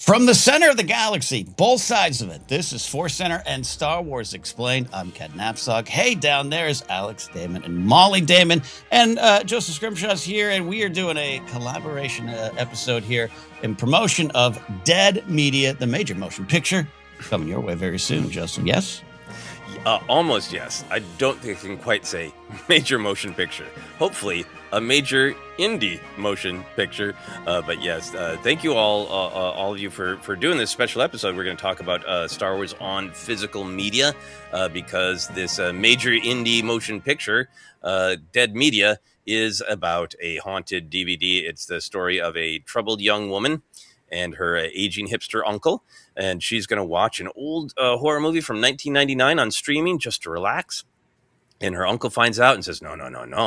From the center of the galaxy, both sides of it, this is ForceCenter and Star Wars Explained. I'm Ken Knapsack. Hey, down there is Alex Damon and Mollie Damon. And Joseph Scrimshaw's here, and we are doing a collaboration episode here in promotion of Dead Media, the major motion picture, coming your way very soon, Joseph. Yes? Almost yes. I don't think I can quite say major motion picture. Hopefully, a major indie motion picture. But yes, thank you all of you for doing this special episode. We're going to talk about Star Wars on physical media because this major indie motion picture, Dead Media, is about a haunted DVD. It's the story of a troubled young woman and her aging hipster uncle. And she's going to watch an old horror movie from 1999 on streaming just to relax. And her uncle finds out and says, no,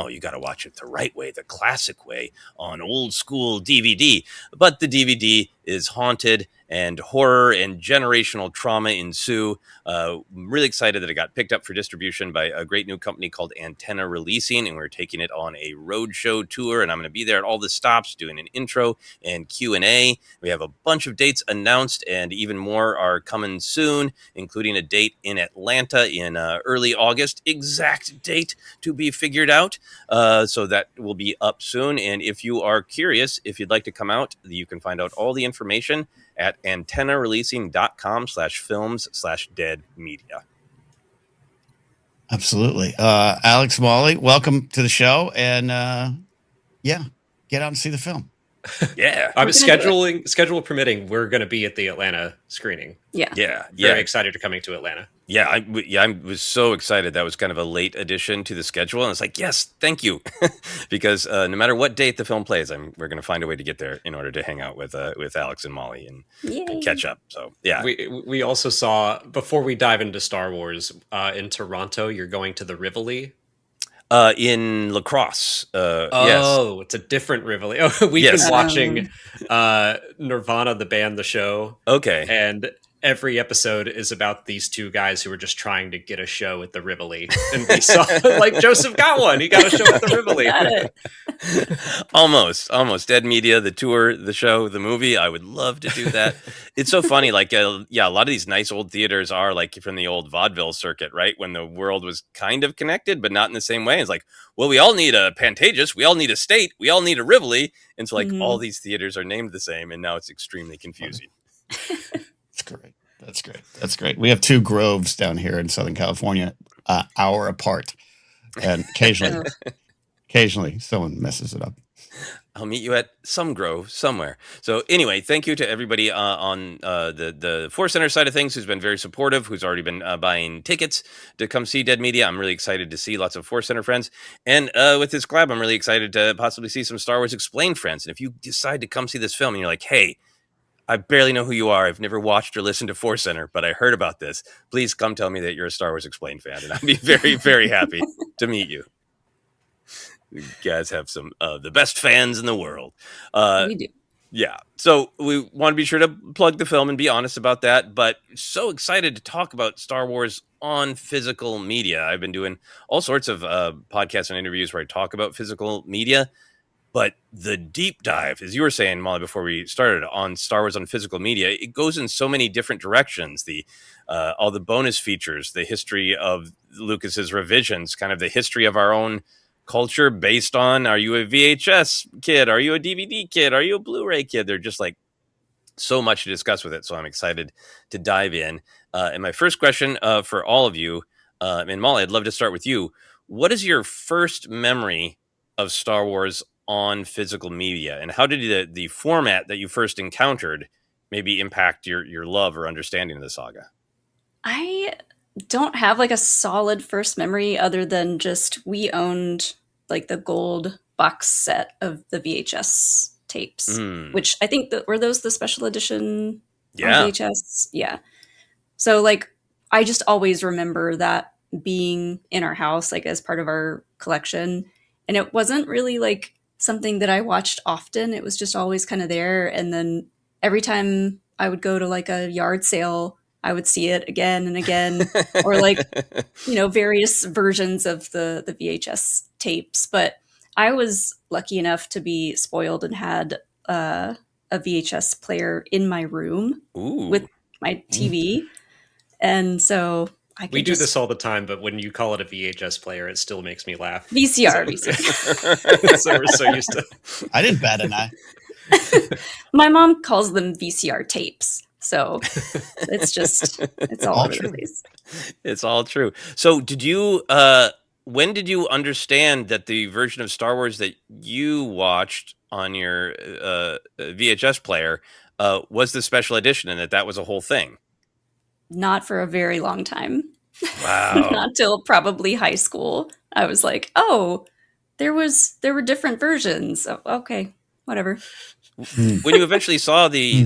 you got to watch it the right way, the classic way on old school DVD. But the DVD is haunted and horror and generational trauma ensue. I'm really excited that it got picked up for distribution by a great new company called Antenna Releasing, and we're taking it on a roadshow tour, and I'm going to be there at all the stops doing an intro and Q&A. We have a bunch of dates announced, and even more are coming soon, including a date in Atlanta in early August. Exact date to be figured out, so that will be up soon. And if you are curious, if you'd like to come out, you can find out all the information at antennareleasing.com/films/dead media. Absolutely. Alex, Mollie, welcome to the show. And get out and see the film. Yeah. I'm schedule permitting, we're going to be at the Atlanta screening. Yeah. Very excited to coming to Atlanta. Yeah, I was so excited. That was kind of a late addition to the schedule. And it's like, yes, thank you. Because no matter what date the film plays, we're going to find a way to get there in order to hang out with Alex and Mollie and catch up. So, yeah. We also saw, before we dive into Star Wars, in Toronto, you're going to the Rivoli. In La Crosse. Yes. It's a different Rivoli. We've been watching Nirvana, the band, the show. Okay. And every episode is about these two guys who are just trying to get a show at the Rivoli. And we saw, like, Joseph got one. He got a show at the Rivoli. Almost. Dead Media, the tour, the show, the movie. I would love to do that. It's so funny. Like, a lot of these nice old theaters are like from the old vaudeville circuit, right? When the world was kind of connected, but not in the same way. It's like, well, we all need a Pantages. We all need a State. We all need a Rivoli. And so, like, all these theaters are named the same. And now it's extremely confusing. That's great. We have two groves down here in Southern California, hour apart, and occasionally someone messes it up. I'll meet you at some grove somewhere. So anyway, thank you to everybody on the ForceCenter side of things who's been very supportive, who's already been buying tickets to come see Dead Media. I'm really excited to see lots of ForceCenter friends. And with this collab, I'm really excited to possibly see some Star Wars Explained friends. And if you decide to come see this film and you're like, hey, I barely know who you are. I've never watched or listened to ForceCenter, but I heard about this. Please come tell me that you're a Star Wars Explained fan, and I'd be very, very happy to meet you. You guys have some the best fans in the world. We do. Yeah. So we want to be sure to plug the film and be honest about that, but so excited to talk about Star Wars on physical media. I've been doing all sorts of podcasts and interviews where I talk about physical media. But the deep dive, as you were saying, Mollie, before we started, on Star Wars on physical media, it goes in so many different directions. All the bonus features, the history of Lucas's revisions, kind of the history of our own culture based on, are you a VHS kid? Are you a DVD kid? Are you a Blu-ray kid? They're just like so much to discuss with it. So I'm excited to dive in. And my first question for all of you, and Mollie, I'd love to start with you. What is your first memory of Star Wars on physical media, and how did the format that you first encountered maybe impact your love or understanding of the saga? I don't have like a solid first memory other than just we owned like the gold box set of the VHS tapes, which I think were those the special edition on VHS? Yeah. So like I just always remember that being in our house, like as part of our collection. And it wasn't really like something that I watched often. It was just always kind of there. And then every time I would go to like a yard sale, I would see it again and again, or like, various versions of the VHS tapes. But I was lucky enough to be spoiled and had a a VHS player in my room Ooh. with my TV. And so I could We do this all the time, but when you call it a VHS player, it still makes me laugh. VCR. So we're so used to. I didn't bat an eye. My mom calls them VCR tapes. So it's all over true. the place. It's all true. So when did you understand that the version of Star Wars that you watched on your VHS player was the special edition and that was a whole thing? Not for a very long time. Wow. Not till probably high school. I was like, oh, there were different versions. Oh, okay, whatever. When you eventually saw the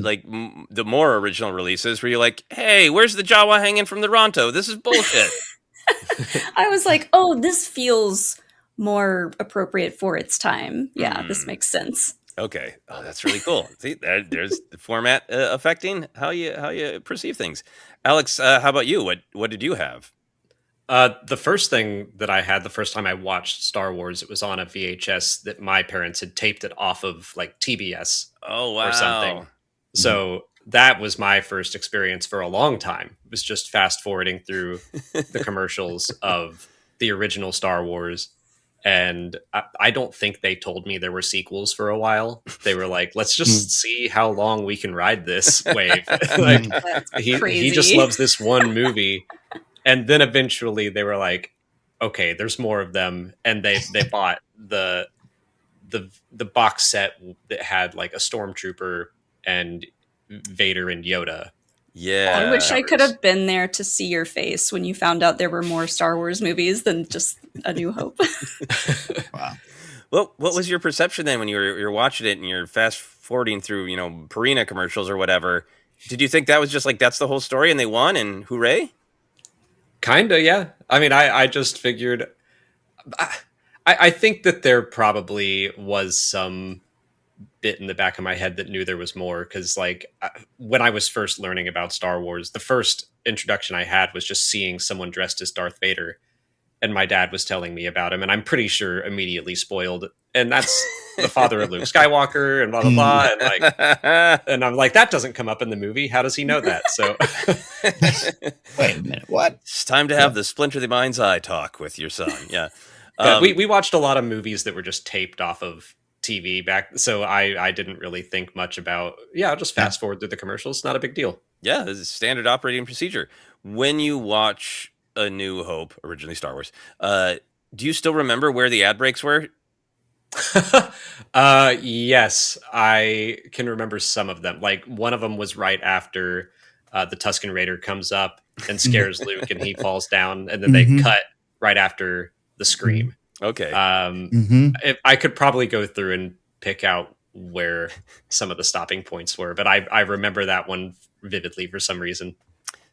the more original releases, were you like, hey, where's the Jawa hanging from the Ronto? This is bullshit. I was like, oh, this feels more appropriate for its time. Yeah, this makes sense. Okay. Oh, that's really cool. See, there's the format affecting how you perceive things. Alex, how about you? What did you have? The first thing that I had the first time I watched Star Wars, it was on a VHS that my parents had taped it off of like TBS or something. So that was my first experience for a long time. It was just fast forwarding through the commercials of the original Star Wars. And I don't think they told me there were sequels for a while. They were like, let's just see how long we can ride this wave. Like he just loves this one movie. And then eventually they were like, okay, there's more of them. And they bought the box set that had like a stormtrooper and Vader and Yoda. Yeah. I wish I could have been there to see your face when you found out there were more Star Wars movies than just A New Hope. Wow. Well, what was your perception then when you're watching it and you're fast forwarding through, Purina commercials or whatever? Did you think that was just like, that's the whole story and they won and hooray? Kinda, yeah. I mean, I just figured... I think that there probably was some bit in the back of my head that knew there was more, because like when I was first learning about Star Wars, the first introduction I had was just seeing someone dressed as Darth Vader, and my dad was telling me about him, and I'm pretty sure immediately spoiled, and that's the father of Luke Skywalker, and blah blah blah, and like, and I'm like, that doesn't come up in the movie. How does he know that? So Wait a minute, what? It's time to have the Splinter the Mind's Eye talk with your son. Yeah. we watched a lot of movies that were just taped off of TV back, so I didn't really think much about. I'll just fast forward through the commercials. Not a big deal. Yeah, this is standard operating procedure. When you watch A New Hope, originally Star Wars, do you still remember where the ad breaks were? Yes, I can remember some of them. Like one of them was right after the Tusken Raider comes up and scares Luke, and he falls down, and then they cut right after the scream. Okay. I could probably go through and pick out where some of the stopping points were, but I remember that one vividly for some reason.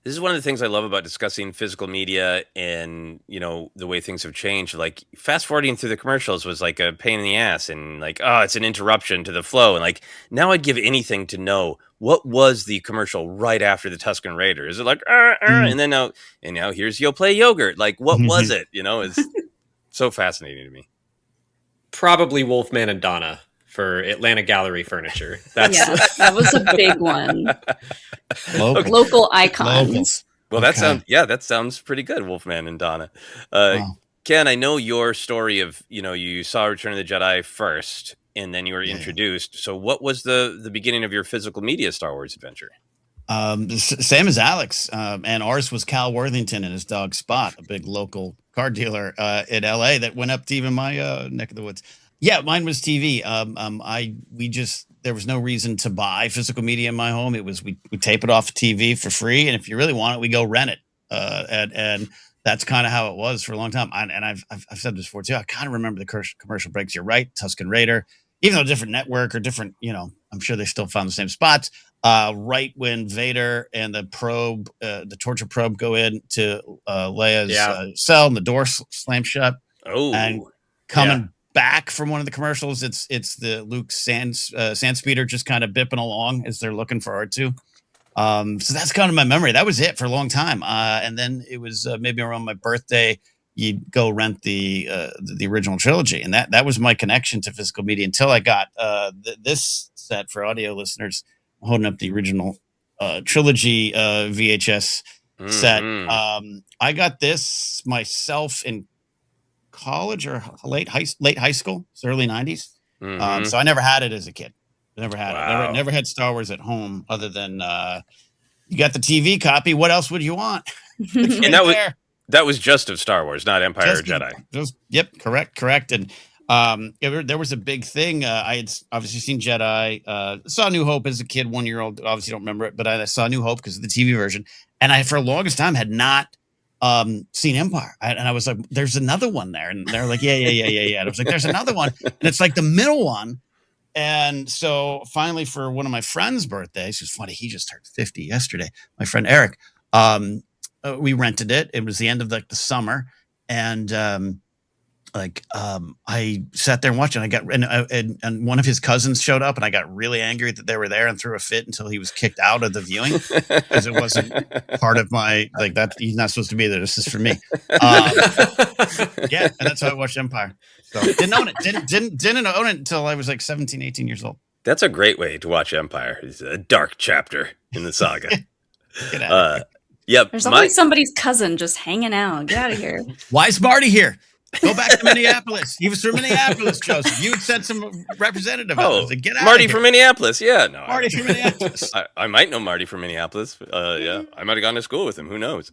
This is one of the things I love about discussing physical media and, the way things have changed. Like fast forwarding through the commercials was like a pain in the ass and like, oh, it's an interruption to the flow. And like, now I'd give anything to know what was the commercial right after the Tusken Raider. Is it like, and then now here's Yo Play Yogurt. Like, what was it? It's so fascinating to me. Probably Wolfman and Donna for Atlanta Gallery Furniture. That was a big one. Local icons. Well, that sounds pretty good, Wolfman and Donna. Wow. Ken, I know your story of, you saw Return of the Jedi first, and then you were introduced. So what was the beginning of your physical media Star Wars adventure? Same as Alex, and ours was Cal Worthington and his dog Spot, a big local car dealer in LA that went up to even my neck of the woods. Yeah, mine was TV. There was no reason to buy physical media in my home. It was we tape it off TV for free, and if you really want it, we go rent it. And that's kind of how it was for a long time. I've said this before too. I kind of remember the commercial breaks. You're right, Tusken Raider, even though different network or different, I'm sure they still found the same spots. Right when Vader and the probe, the torture probe, go into Leia's cell, and the door slams shut. Oh, and coming back from one of the commercials, it's the Luke sand speeder just kind of bipping along as they're looking for R2. So that's kind of my memory. That was it for a long time. And then it was maybe around my birthday. you'd go rent the original trilogy, and that was my connection to physical media until I got this set for audio listeners. I'm holding up the original trilogy VHS set. I got this myself in college or late high school. It's early 90s. So I never had it as a kid. Never had it. Never had Star Wars at home other than you got the TV copy. What else would you want? And that was just of Star Wars, not Empire or Jedi. Yep, correct. And there was a big thing. I had obviously seen Jedi, saw New Hope as a kid, 1-year-old. Obviously don't remember it, but I saw New Hope because of the TV version. And I, for the longest time, had not seen Empire. And I was like, there's another one there. And they're like, yeah. And I was like, there's another one. And it's like the middle one. And so finally, for one of my friend's birthdays, it's funny, he just turned 50 yesterday, my friend Eric, we rented it. It was the end of the summer. And I sat there and watched it. I got and one of his cousins showed up, and I got really angry that they were there and threw a fit until he was kicked out of the viewing because it wasn't part of my that. He's not supposed to be there. This is for me. Yeah, and that's how I watched Empire. So didn't own it. Didn't own it until I was like 17, 18 years old. That's a great way to watch Empire. It's a dark chapter in the saga. Get out of here. Yep. There's always somebody's cousin just hanging out. Get out of here. Why is Marty here? Go back to Minneapolis. He was from Minneapolis, Joseph. You had sent some representative. Like, get out Marty from Minneapolis. Yeah, no. Marty from Minneapolis. I might know Marty from Minneapolis. Yeah, I might have gone to school with him. Who knows?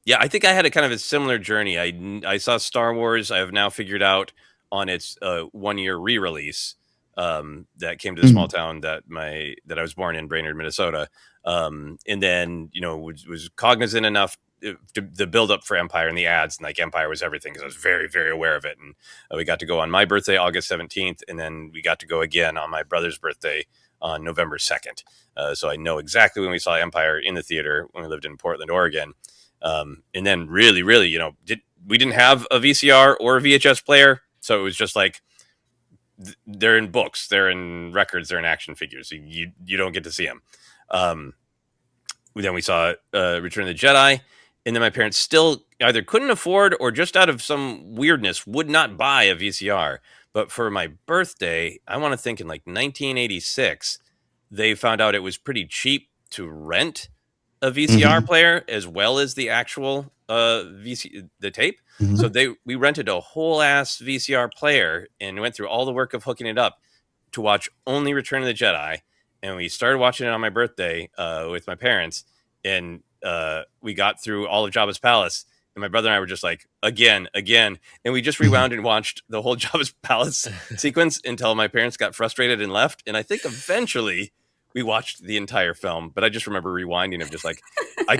Yeah, I think I had a kind of a similar journey. I saw Star Wars. I have now figured out on its 1-year re-release that came to the small town that I was born in, Brainerd, Minnesota. And then, was cognizant enough the build up for Empire and the ads, and like Empire was everything because I was very, very aware of it. And we got to go on my birthday, August 17th. And then we got to go again on my brother's birthday on November 2nd. So I know exactly when we saw Empire in the theater when we lived in Portland, Oregon. And then really, we didn't have a VCR or a VHS player. So it was just like, they're in books, they're in records, they're in action figures. You don't get to see them. Then we saw Return of the Jedi. And then my parents still either couldn't afford or just out of some weirdness would not buy a VCR. But for my birthday, I want to think in like 1986, they found out it was pretty cheap to rent a VCR player as well as the actual the tape. So we rented a whole ass VCR player and went through all the work of hooking it up to watch only Return of the Jedi. And we started watching it on my birthday with my parents. And we got through all of Jabba's palace, and my brother and I were just like, again, and we just rewound and watched the whole Jabba's palace sequence until my parents got frustrated and left. And I think eventually we watched the entire film, but I just remember rewinding of just like, I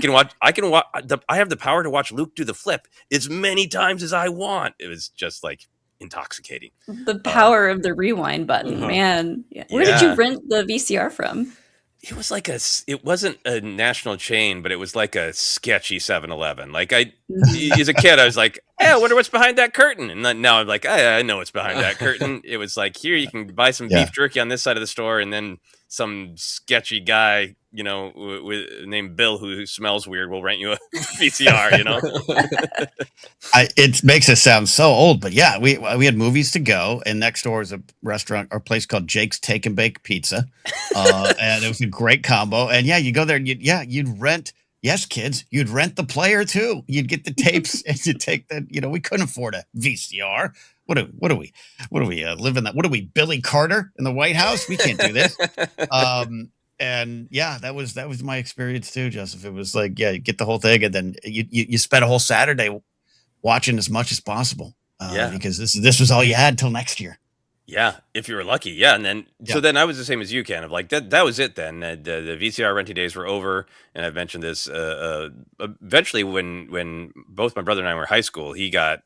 have the power to watch Luke do the flip as many times as I want. It was just like intoxicating. The power of the rewind button, man. Yeah. Where did you rent the VCR from? It was like it wasn't a national chain, but it was like a sketchy 7-Eleven. Like as a kid, I was like, hey, I wonder what's behind that curtain. And then now I'm like, I know what's behind that curtain. It was like, here, you can buy some beef jerky on this side of the store. And then some sketchy guy, named Bill who smells weird will rent you a VCR, It makes us sound so old, but yeah, we had movies to go, and next door is a restaurant or place called Jake's Take and Bake Pizza, and it was a great combo. And yeah, you go there, and you'd rent. Yes, kids, you'd rent the player too. You'd get the tapes, and you'd take the. We couldn't afford a VCR. What do we live in that? What are we, Billy Carter in the White House? We can't do this. And yeah, that was my experience too, Joseph. It was like, you get the whole thing, and then you spent a whole Saturday watching as much as possible. Because this was all you had till next year. Yeah, if you were lucky. Yeah, and then so then I was the same as you, Ken. Of like that was it. Then the VCR renting days were over, and I've mentioned this. Eventually, when both my brother and I were in high school, he got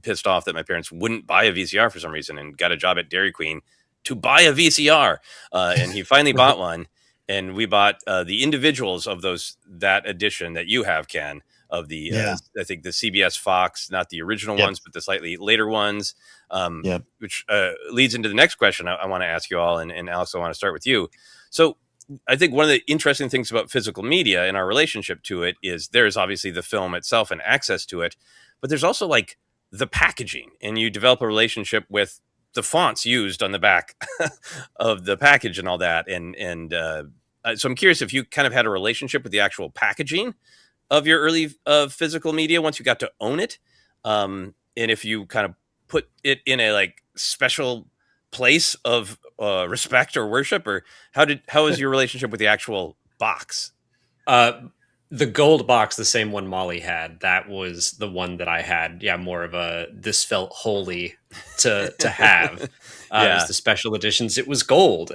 pissed off that my parents wouldn't buy a VCR for some reason, and got a job at Dairy Queen to buy a VCR, and he finally bought one. And we bought the individuals of that edition that you have, Ken, of the I think the CBS Fox, not the original ones, but the slightly later ones. Which leads into the next question I want to ask you all, and Alex, I want to start with you. So I think one of the interesting things about physical media and our relationship to it is there's obviously the film itself and access to it, but there's also like the packaging, and you develop a relationship with the fonts used on the back of the package and all that. So I'm curious if you kind of had a relationship with the actual packaging of your early physical media once you got to own it, and if you kind of put it in a like special place of respect or worship, or how is your relationship with the actual box? The gold box, the same one Mollie had, that was the one that I had. Yeah, more of a, this felt holy to have. It was the special editions. It was gold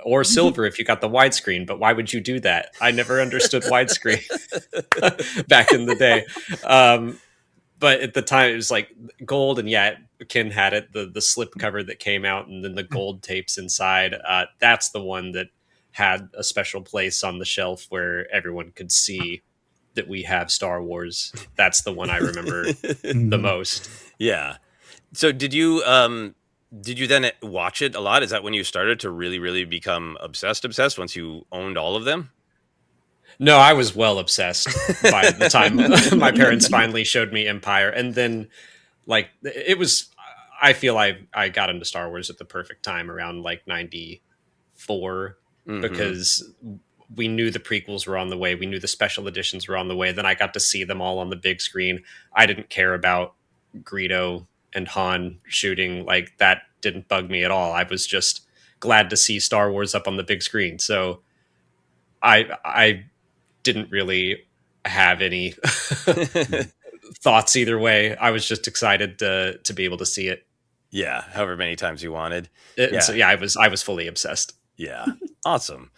or silver if you got the widescreen. But why would you do that? I never understood widescreen back in the day. But at the time, it was like gold, and Ken had it, the slip cover that came out, and then the gold tapes inside. That's the one that had a special place on the shelf where everyone could see that we have Star Wars. That's the one I remember the most. Yeah. So did you then watch it a lot? Is that when you started to really, really become obsessed once you owned all of them? No, I was well obsessed by the time my parents finally showed me Empire. And then like it was, I feel I got into Star Wars at the perfect time around like 94. Because we knew the prequels were on the way. We knew the special editions were on the way. Then I got to see them all on the big screen. I didn't care about Greedo and Han shooting. Like, that didn't bug me at all. I was just glad to see Star Wars up on the big screen. So I didn't really have any thoughts either way. I was just excited to be able to see it. Yeah, however many times you wanted. So I was fully obsessed. Yeah, awesome.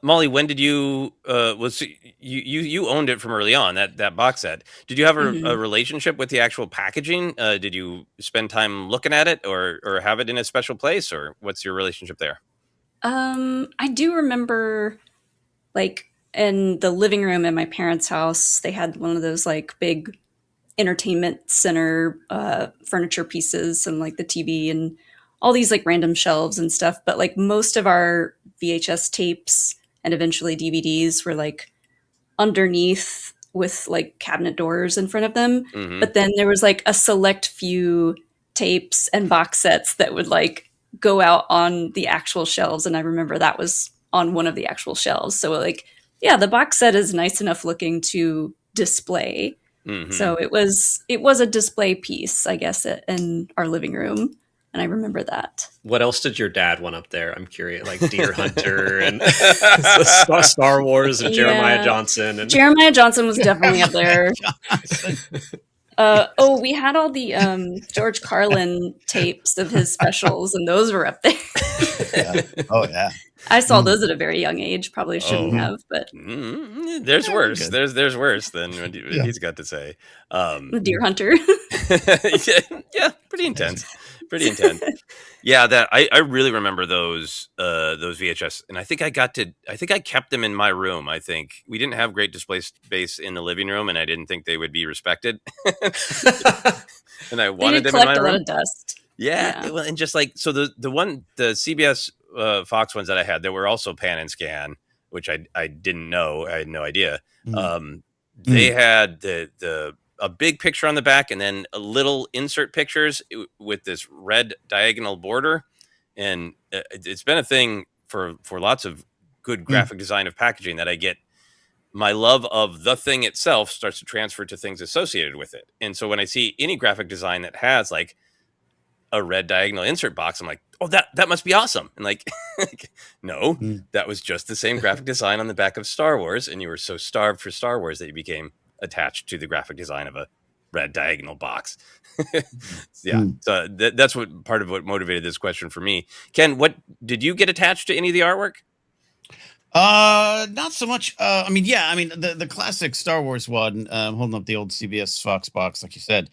Mollie, when did you you owned it from early on, that box set? Did you have a relationship with the actual packaging? Did you spend time looking at it, or have it in a special place, or what's your relationship there? I do remember, like, in the living room in my parents' house, they had one of those like big entertainment center furniture pieces, and like the TV and all these like random shelves and stuff. But like most of our VHS tapes and eventually DVDs were like underneath with like cabinet doors in front of them. But then there was like a select few tapes and box sets that would like go out on the actual shelves. And I remember that was on one of the actual shelves. So like, yeah, the box set is nice enough looking to display. So it was a display piece, I guess, in our living room. And I remember that. What else did your dad want up there? I'm curious, like Deer Hunter and Star Wars and Jeremiah Johnson. And Jeremiah Johnson was definitely up there. We had all the George Carlin tapes of his specials, and those were up there. Oh, yeah. I saw those at a very young age. Probably shouldn't have, but there's worse. There's worse than what he's got to say. The Deer Hunter. yeah, pretty intense. Yeah, that I really remember those VHS, and I think I kept them in my room. I think we didn't have great display space in the living room, and I didn't think they would be respected. And I wanted them in my room. Collect a lot of dust. Yeah. Well, and just like so, the CBS Fox ones that I had, they were also pan and scan, which I didn't know. I had no idea. They had a big picture on the back, and then a little insert pictures with this red diagonal border. And it's been a thing for lots of good graphic design of packaging that I get. My love of the thing itself starts to transfer to things associated with it. And so when I see any graphic design that has like a red diagonal insert box, I'm like, oh, that must be awesome. And like, no, that was just the same graphic design on the back of Star Wars. And you were so starved for Star Wars that you became attached to the graphic design of a red diagonal box. So that's what part of what motivated this question for me. Ken, what did you get attached to any of the artwork? Not so much. The classic Star Wars one, holding up the old CBS Fox box, like you said,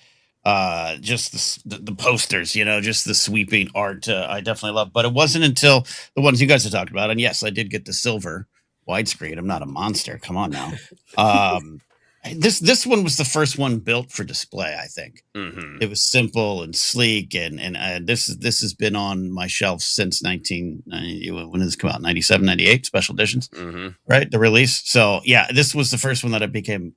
just the posters, just the sweeping art, I definitely love. But it wasn't until the ones you guys have talked about, and yes, I did get the silver widescreen. I'm not a monster. Come on now. This one was the first one built for display. I think it was simple and sleek, and this has been on my shelf since 1990. When did this come out? 97, 98 special editions, right? The release. So yeah, this was the first one that I became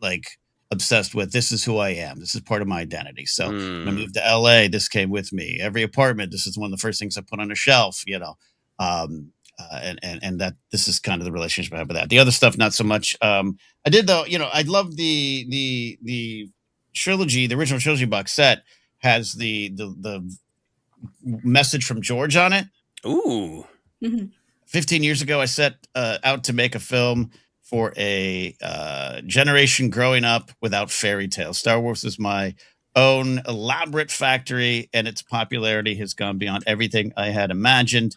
like obsessed with. This is who I am. This is part of my identity. So when I moved to LA, this came with me. Every apartment, this is one of the first things I put on a shelf. And that this is kind of the relationship I have with that. The other stuff, not so much. I did though. I love the trilogy. The original trilogy box set has the message from George on it. Ooh. 15 years ago, I set out to make a film for a generation growing up without fairy tales. Star Wars is my own elaborate factory, and its popularity has gone beyond everything I had imagined.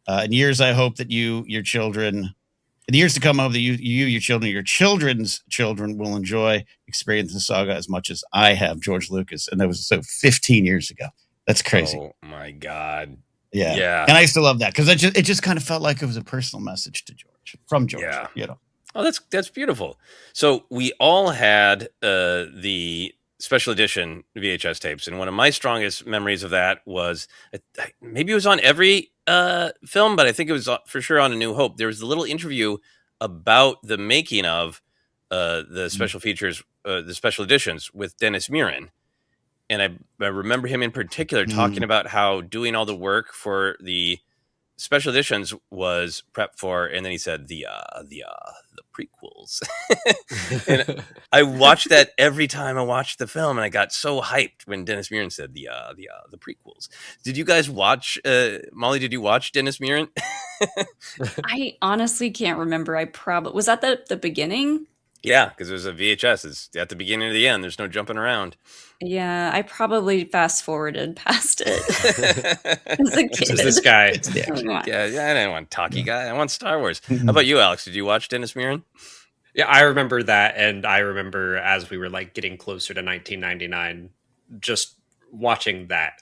In years, I hope that your children, in the years to come, I hope that your children, your children's children will enjoy experiencing the saga as much as I have, George Lucas. And that was 15 years ago. That's crazy. Oh my God. Yeah. And I used to love that because it just kind of felt like it was a personal message to George, from George. Yeah. Oh, that's beautiful. So we all had the special edition VHS tapes, and one of my strongest memories of that was maybe it was on every film, but I think it was for sure on A New Hope. There was a little interview about the making of the special features, the special editions with Dennis Muren. And I remember him in particular talking about how doing all the work for the special editions was prep for, and then he said the prequels. And I watched that every time I watched the film, and I got so hyped when Dennis Muren said the prequels. Did you guys watch Mollie? Did you watch Dennis Muren? I honestly can't remember. Was that the beginning? Yeah, because it was a VHS. It's at the beginning or the end. There's no jumping around. Yeah, I probably fast forwarded past it as a kid. This guy. Yeah, I didn't want talkie guy. I want Star Wars. How about you, Alex? Did you watch Dennis Muren? Yeah, I remember that, and I remember as we were like getting closer to 1999, just watching that.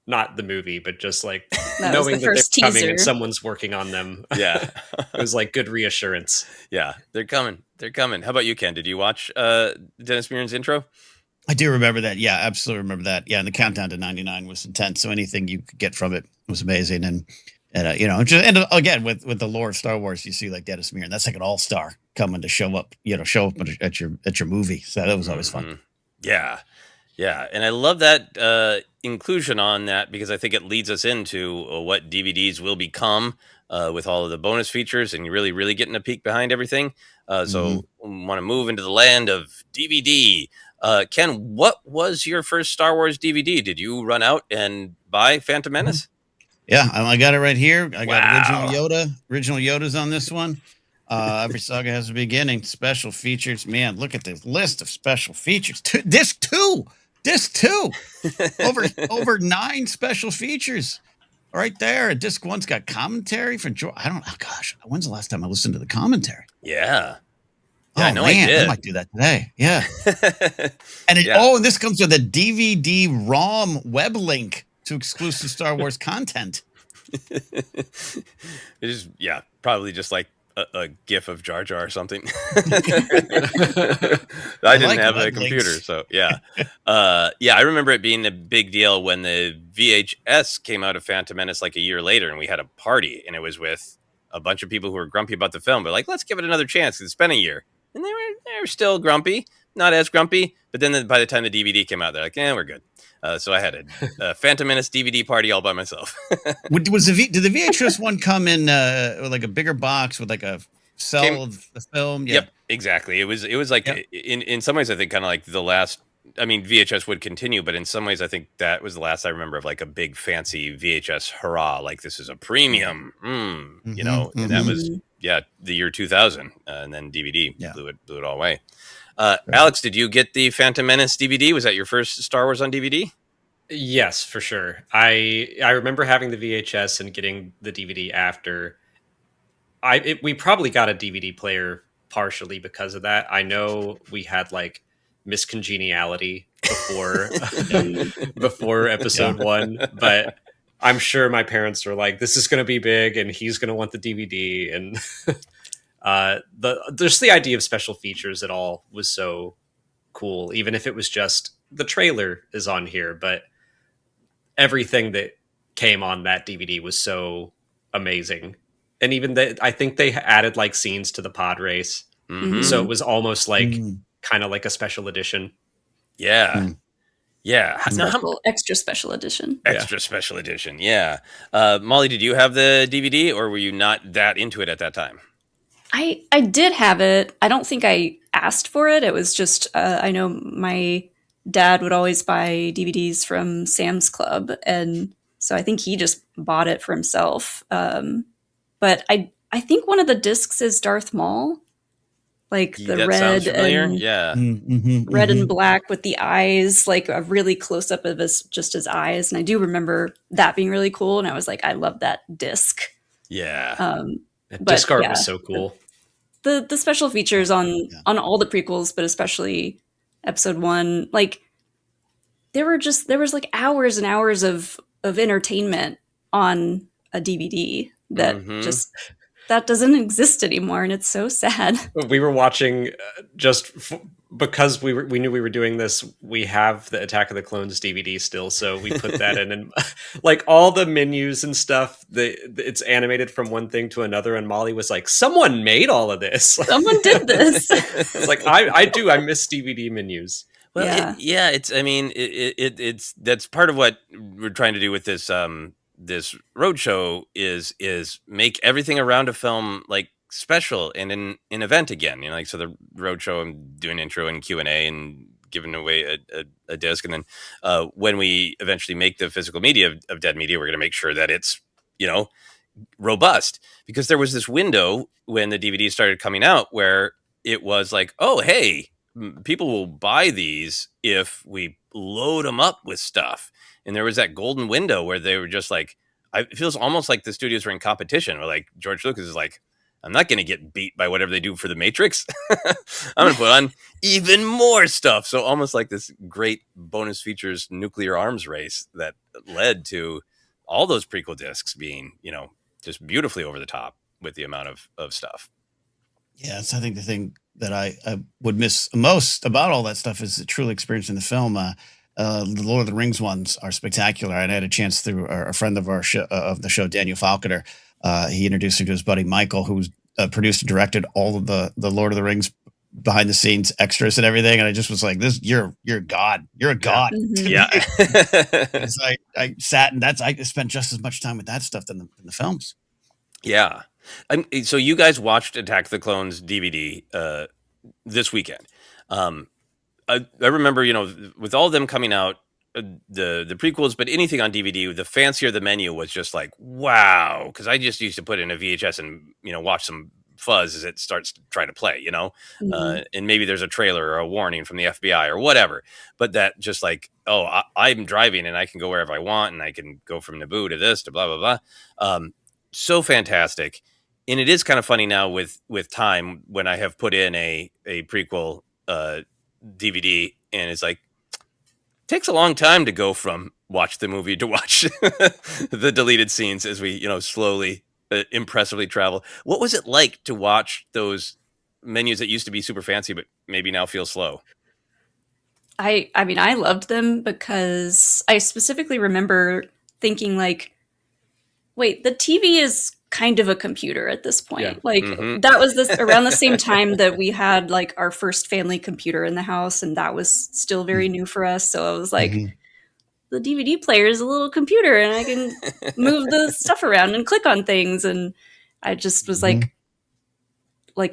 Not the movie, but just like knowing that they're coming and someone's working on them. Yeah. It was like good reassurance. Yeah, they're coming. How about you, Ken? Did you watch Dennis Muren's intro? I do remember that. Yeah, absolutely remember that. Yeah, and the countdown to 99 was intense. So anything you could get from it was amazing. And again, with the lore of Star Wars, you see like Dennis Muren. That's like an all-star coming to show up at your movie. So that was always fun. Yeah. And I love that inclusion on that because I think it leads us into what DVDs will become with all of the bonus features, and you're really, really getting a peek behind everything. So we want to move into the land of DVD. Ken, what was your first Star Wars DVD? Did you run out and buy Phantom Menace? Yeah, I got it right here. I got original Yoda's on this one. Every saga has a beginning. Special features. Man, look at this list of special features. Disc two. over 9 special features right there. Disc 1's got commentary from George. When's the last time I listened to the commentary? Yeah. I know, man, I might do that today. Yeah. And this comes with a DVD ROM web link to exclusive Star Wars content. It is, probably just like a GIF of Jar Jar or something. I didn't have a computer, so yeah. I remember it being a big deal when the VHS came out of Phantom Menace like a year later, and we had a party, and it was with a bunch of people who were grumpy about the film, but like, let's give it another chance. It's been a year, and they were still grumpy, not as grumpy, but then by the time the DVD came out, they're like, we're good. So I had a Phantom Menace DVD party all by myself. Did the VHS one come in like a bigger box with like a cell of the film? Yeah. Yep, exactly. It was like in some ways I think kind of like the last. I mean, VHS would continue, but in some ways I think that was the last I remember of like a big fancy VHS hurrah. Like this is a premium, and that was the year 2000, and then DVD blew it all away. Alex, did you get the Phantom Menace DVD? Was that your first Star Wars on DVD? Yes, for sure. I remember having the VHS and getting the DVD after. We probably got a DVD player partially because of that. I know we had like miscongeniality before episode 1, but I'm sure my parents were like, "This is going to be big, and he's going to want the DVD." And Just the idea of special features at all was so cool, even if it was just the trailer is on here, but everything that came on that DVD was so amazing. And even I think they added like scenes to the pod race. Mhm. So it was almost like kind of like a special edition. Yeah. Yeah. Extra special edition. Extra special edition. Yeah. Molly, did you have the DVD or were you not that into it at that time? I did have it. I don't think I asked for it. It was just, I know my dad would always buy DVDs from Sam's Club. And so I think he just bought it for himself. But I think one of the discs is Darth Maul. Like the that red and red and black with the eyes, like a really close up of his eyes. And I do remember that being really cool. And I was like, I love that disc. Yeah. Disc art was so cool. The special features on all the prequels, but especially episode 1, like there was like hours and hours of entertainment on a DVD that just that doesn't exist anymore, and it's so sad. We were watching because we knew we were doing this. We have the Attack of the Clones DVD still, so we put that in, and like all the menus and stuff. It's animated from one thing to another, and Molly was like, "Someone made all of this. Someone did this." It's like I miss DVD menus. Well, it's that's part of what we're trying to do with this this roadshow is make everything around a film like special and an event again. Like so the roadshow, I'm doing intro and Q&A and giving away a disc, and then when we eventually make the physical media of Dead Media, we're going to make sure that it's robust, because there was this window when the DVD started coming out where it was like, oh hey, people will buy these if we load them up with stuff. And there was that golden window where they were just like, it feels almost like the studios were in competition, where like George Lucas is like, I'm not going to get beat by whatever they do for the Matrix. I'm going to put on even more stuff. So almost like this great bonus features nuclear arms race that led to all those prequel discs being, just beautifully over the top with the amount of stuff. Yes, I think the thing that I would miss most about all that stuff is the truly experiencing the film. The Lord of the Rings ones are spectacular. And I had a chance through a friend of our of the show, Daniel Falconer. He introduced me to his buddy Michael, who's produced and directed all of the Lord of the Rings behind the scenes extras and everything. And I just was like, "This, you're a god. You're a god." Yeah. I sat and I spent just as much time with that stuff than the films. Yeah. So you guys watched Attack of the Clones DVD this weekend. I remember, with all of them coming out, the prequels, but anything on DVD, the fancier the menu was just like, wow. Because I just used to put in a VHS and, watch some fuzz as it starts to try to play, and maybe there's a trailer or a warning from the FBI or whatever. But that just like, oh, I'm driving and I can go wherever I want and I can go from Naboo to this to blah, blah, blah. So fantastic. And it is kind of funny now with time when I have put in a prequel DVD, and it's like, takes a long time to go from watch the movie to watch the deleted scenes as we, slowly, impressively travel. What was it like to watch those menus that used to be super fancy, but maybe now feel slow? I mean, I loved them because I specifically remember thinking like, wait, the TV is kind of a computer at this point. Yeah. Like that was around the same time that we had like our first family computer in the house, and that was still very new for us. So I was like, the DVD player is a little computer and I can move the stuff around and click on things. And I just was like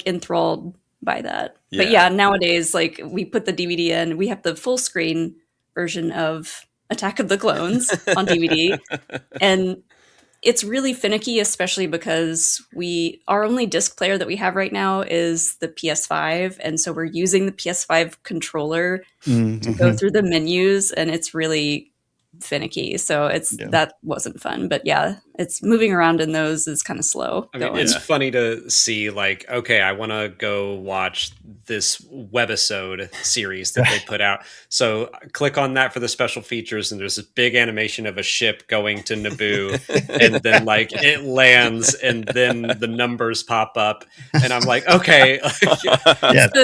enthralled by that. Yeah. But yeah, nowadays, like we put the DVD in, we have the full screen version of Attack of the Clones on DVD. And it's really finicky, especially because our only disc player that we have right now is the PS5. And so we're using the PS5 controller to go through the menus, and it's really finicky. So that wasn't fun. But yeah, it's moving around in those is kind of slow. I mean, going. it's funny to see, like, okay, I want to go watch this webisode series that they put out. So click on that for the special features, and there's this big animation of a ship going to Naboo, and then like it lands, and then the numbers pop up, and I'm like, okay,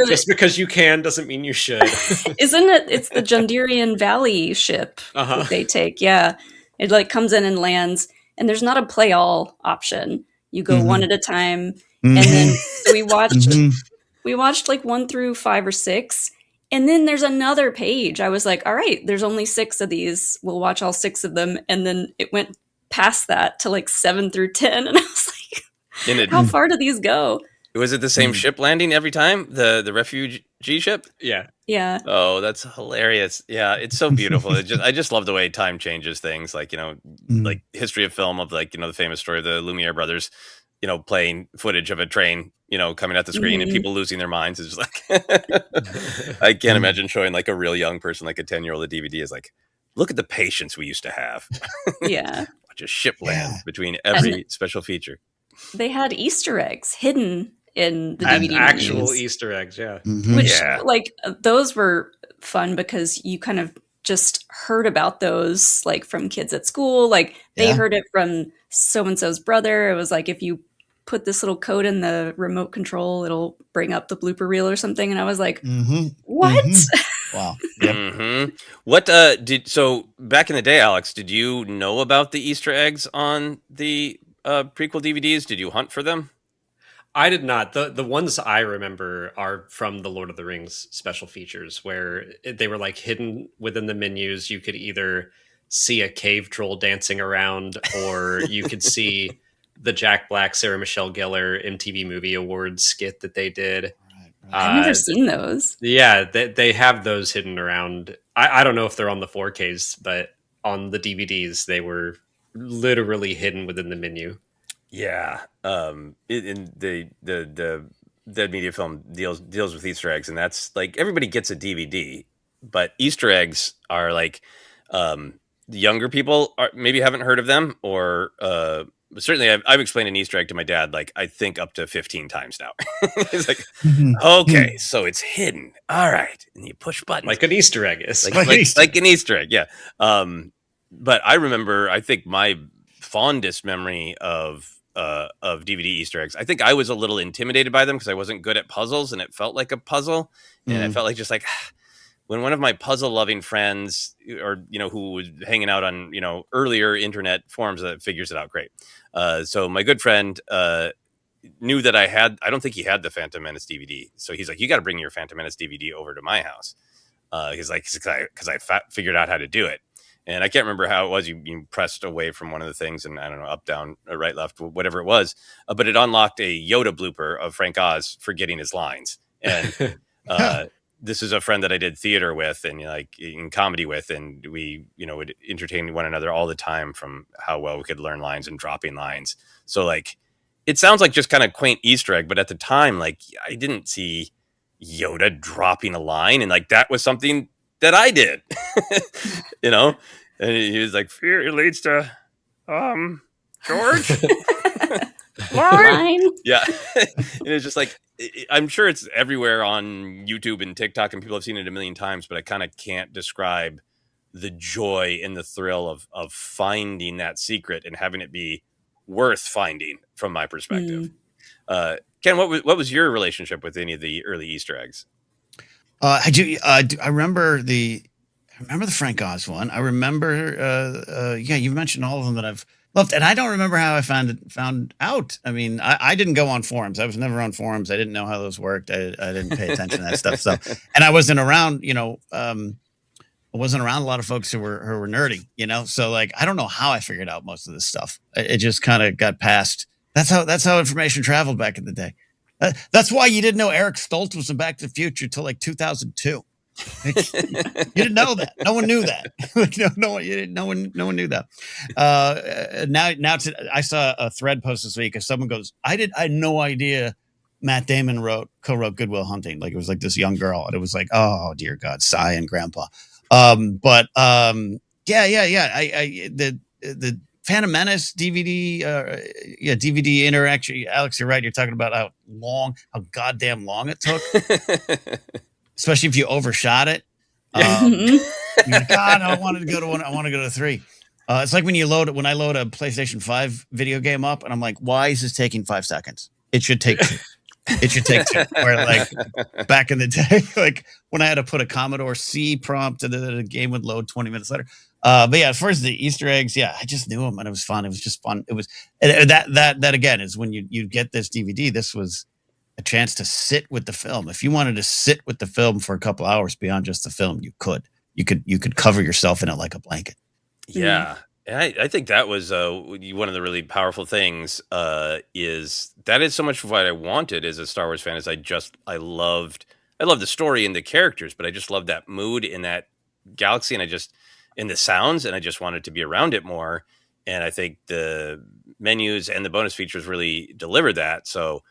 just because you can doesn't mean you should. Isn't it? It's the Jundirian Valley ship that they take. Yeah, it like comes in and lands. And there's not a play all option. You go one at a time. And then so we watched like 1 through 5 or 6. And then there's another page. I was like, all right, there's only 6 of these. We'll watch all 6 of them. And then it went past that to like 7 through 10. And I was like, how far do these go? Was it the same ship landing every time? The refugee ship? Yeah. Yeah. Oh, that's hilarious. Yeah, it's so beautiful. I just love the way time changes things. Like, like history of film of like, the famous story of the Lumiere brothers, playing footage of a train, coming at the screen and people losing their minds. It's just like, I can't imagine showing like a real young person, like a 10-year-old, a DVD is like, look at the patience we used to have. Yeah. Watch a ship land between every special feature. They had Easter eggs hidden in the DVD actual menus. Easter eggs, yeah. Which, like, those were fun because you kind of just heard about those, like, from kids at school. Like, they heard it from so-and-so's brother. It was like, if you put this little code in the remote control, it'll bring up the blooper reel or something. And I was like, what? Wow. Yep. So back in the day, Alex, did you know about the Easter eggs on the prequel DVDs? Did you hunt for them? I did not. The ones I remember are from the Lord of the Rings special features, where they were like hidden within the menus. You could either see a cave troll dancing around, or you could see the Jack Black, Sarah Michelle Gellar MTV Movie Awards skit that they did. I've never seen those. Yeah, they have those hidden around. I don't know if they're on the 4Ks, but on the DVDs, they were literally hidden within the menu. Yeah, in the Dead Media Film deals with Easter eggs, and that's like everybody gets a DVD, but Easter eggs are like younger people maybe haven't heard of them, or certainly I've explained an Easter egg to my dad like I think up to 15 times now. He's like, okay, so it's hidden, all right, and you push buttons like an Easter egg is like an Easter egg, yeah. But I remember, I think my fondest memory of DVD Easter eggs, I think I was a little intimidated by them because I wasn't good at puzzles, and it felt like a puzzle, and it felt like just like when one of my puzzle loving friends, or who was hanging out on earlier internet forums that figures it out great. So my good friend knew that I don't think he had the Phantom Menace DVD, so he's like, you got to bring your Phantom Menace DVD over to my house. He's like, because I figured out how to do it. And I can't remember how it was. You pressed away from one of the things, and I don't know, up, down, right, left, whatever it was. But it unlocked a Yoda blooper of Frank Oz forgetting his lines. And this is a friend that I did theater with and like in comedy with, and we would entertain one another all the time from how well we could learn lines and dropping lines. So like, it sounds like just kind of quaint Easter egg, but at the time, like I didn't see Yoda dropping a line, and like that was something that I did, and he was like, fear leads to, George? Line? Yeah. And it's just like, I'm sure it's everywhere on YouTube and TikTok, and people have seen it a million times, but I kind of can't describe the joy and the thrill of finding that secret and having it be worth finding from my perspective. Ken, what was your relationship with any of the early Easter eggs? I remember the Frank Oz one. I remember, you've mentioned all of them that I've loved, and I don't remember how I found out. I mean, I didn't go on forums. I was never on forums. I didn't know how those worked. I didn't pay attention to that stuff. So, and I wasn't around. I wasn't around a lot of folks who were nerdy. So like, I don't know how I figured out most of this stuff. It just kind of got passed. That's how information traveled back in the day. That's why you didn't know Eric Stoltz was in Back to the Future till like 2002. You didn't know that. No one knew that. No one knew that. I saw a thread post this week. If someone goes, I had no idea Matt Damon co-wrote Good Will Hunting. Like it was like this young girl, and it was like, oh dear God, sigh and grandpa. The Phantom Menace DVD, DVD interaction. Alex, you're right. You're talking about how goddamn long it took, especially if you overshot it. Yeah. You're like, God, I wanted to go to one. I want to go to 3. It's like when I load a PlayStation 5 video game up, and I'm like, why is this taking 5 seconds? It should take 2. It should take 2. Where like back in the day, like when I had to put a Commodore C prompt and then the game would load 20 minutes later. But yeah, as far as the Easter eggs, yeah, I just knew them and it was fun. It was just fun. It was that again is when you get this DVD. This was a chance to sit with the film. If you wanted to sit with the film for a couple hours beyond just the film, you could. You could cover yourself in it like a blanket. Yeah. And I think that was one of the really powerful things is that is so much of what I wanted as a Star Wars fan. Is I loved the story and the characters, but I just loved that mood in that galaxy, and in the sounds, and I just wanted to be around it more. And I think the menus and the bonus features really delivered that. So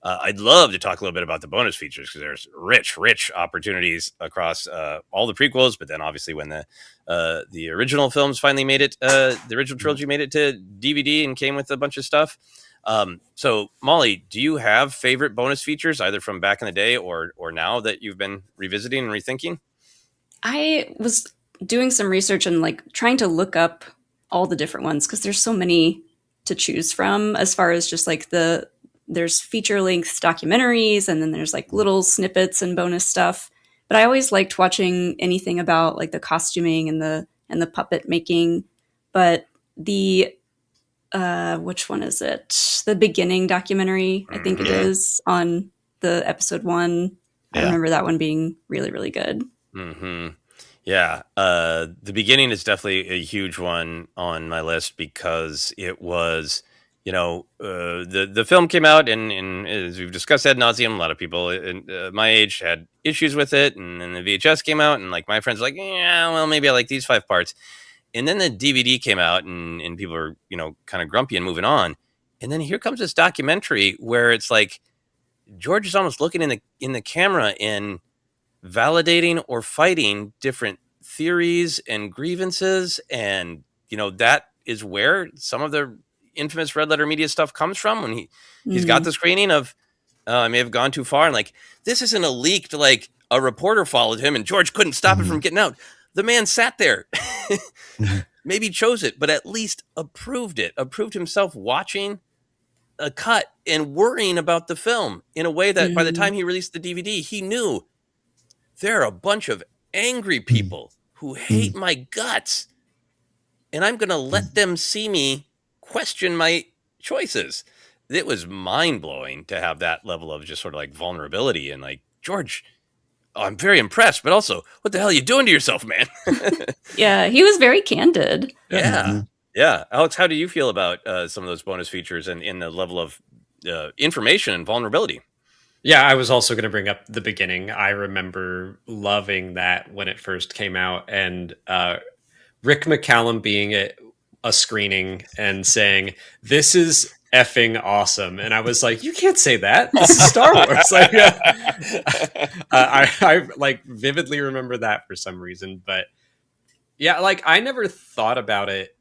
I'd love to talk a little bit about the bonus features because there's rich opportunities across all the prequels. But then obviously when the original films finally made it, the original trilogy made it to DVD and came with a bunch of stuff. So Mollie, do you have favorite bonus features either from back in the day or now that you've been revisiting and rethinking? I was doing some research and like trying to look up all the different ones because there's so many to choose from as far as just like there's feature-length documentaries and then there's like little snippets and bonus stuff. But I always liked watching anything about like the costuming and the puppet making. But the which one is it? The beginning documentary, I think it is, on the episode 1. I remember that one being really, really good. Mm-hmm. Yeah. The beginning is definitely a huge one on my list because it was, the film came out and as we've discussed ad nauseum, a lot of people in my age had issues with it. And then the VHS came out and like my friends were like, yeah, well, maybe I like these 5 parts. And then the DVD came out and people were, kind of grumpy and moving on. And then here comes this documentary where it's like George is almost looking in the camera and validating or fighting different theories and grievances. And, that is where some of the infamous Red Letter Media stuff comes from when he's got the screening of I may have gone too far. And like, this isn't a leaked, like a reporter followed him and George couldn't stop it from getting out. The man sat there, maybe chose it, but at least approved himself watching a cut and worrying about the film in a way that by the time he released the DVD, he knew there are a bunch of angry people who hate my guts and I'm going to let them see me question my choices. It was mind blowing to have that level of just sort of like vulnerability and like, George, I'm very impressed, but also what the hell are you doing to yourself, man? Yeah. He was very candid. Yeah. Yeah. Alex, how do you feel about some of those bonus features and in the level of information and vulnerability? Yeah, I was also going to bring up the beginning. I remember loving that when it first came out, and Rick McCallum being at a screening and saying, "This is effing awesome," and I was like, "You can't say that. This is Star Wars." Like, I like vividly remember that for some reason, but yeah, like I never thought about it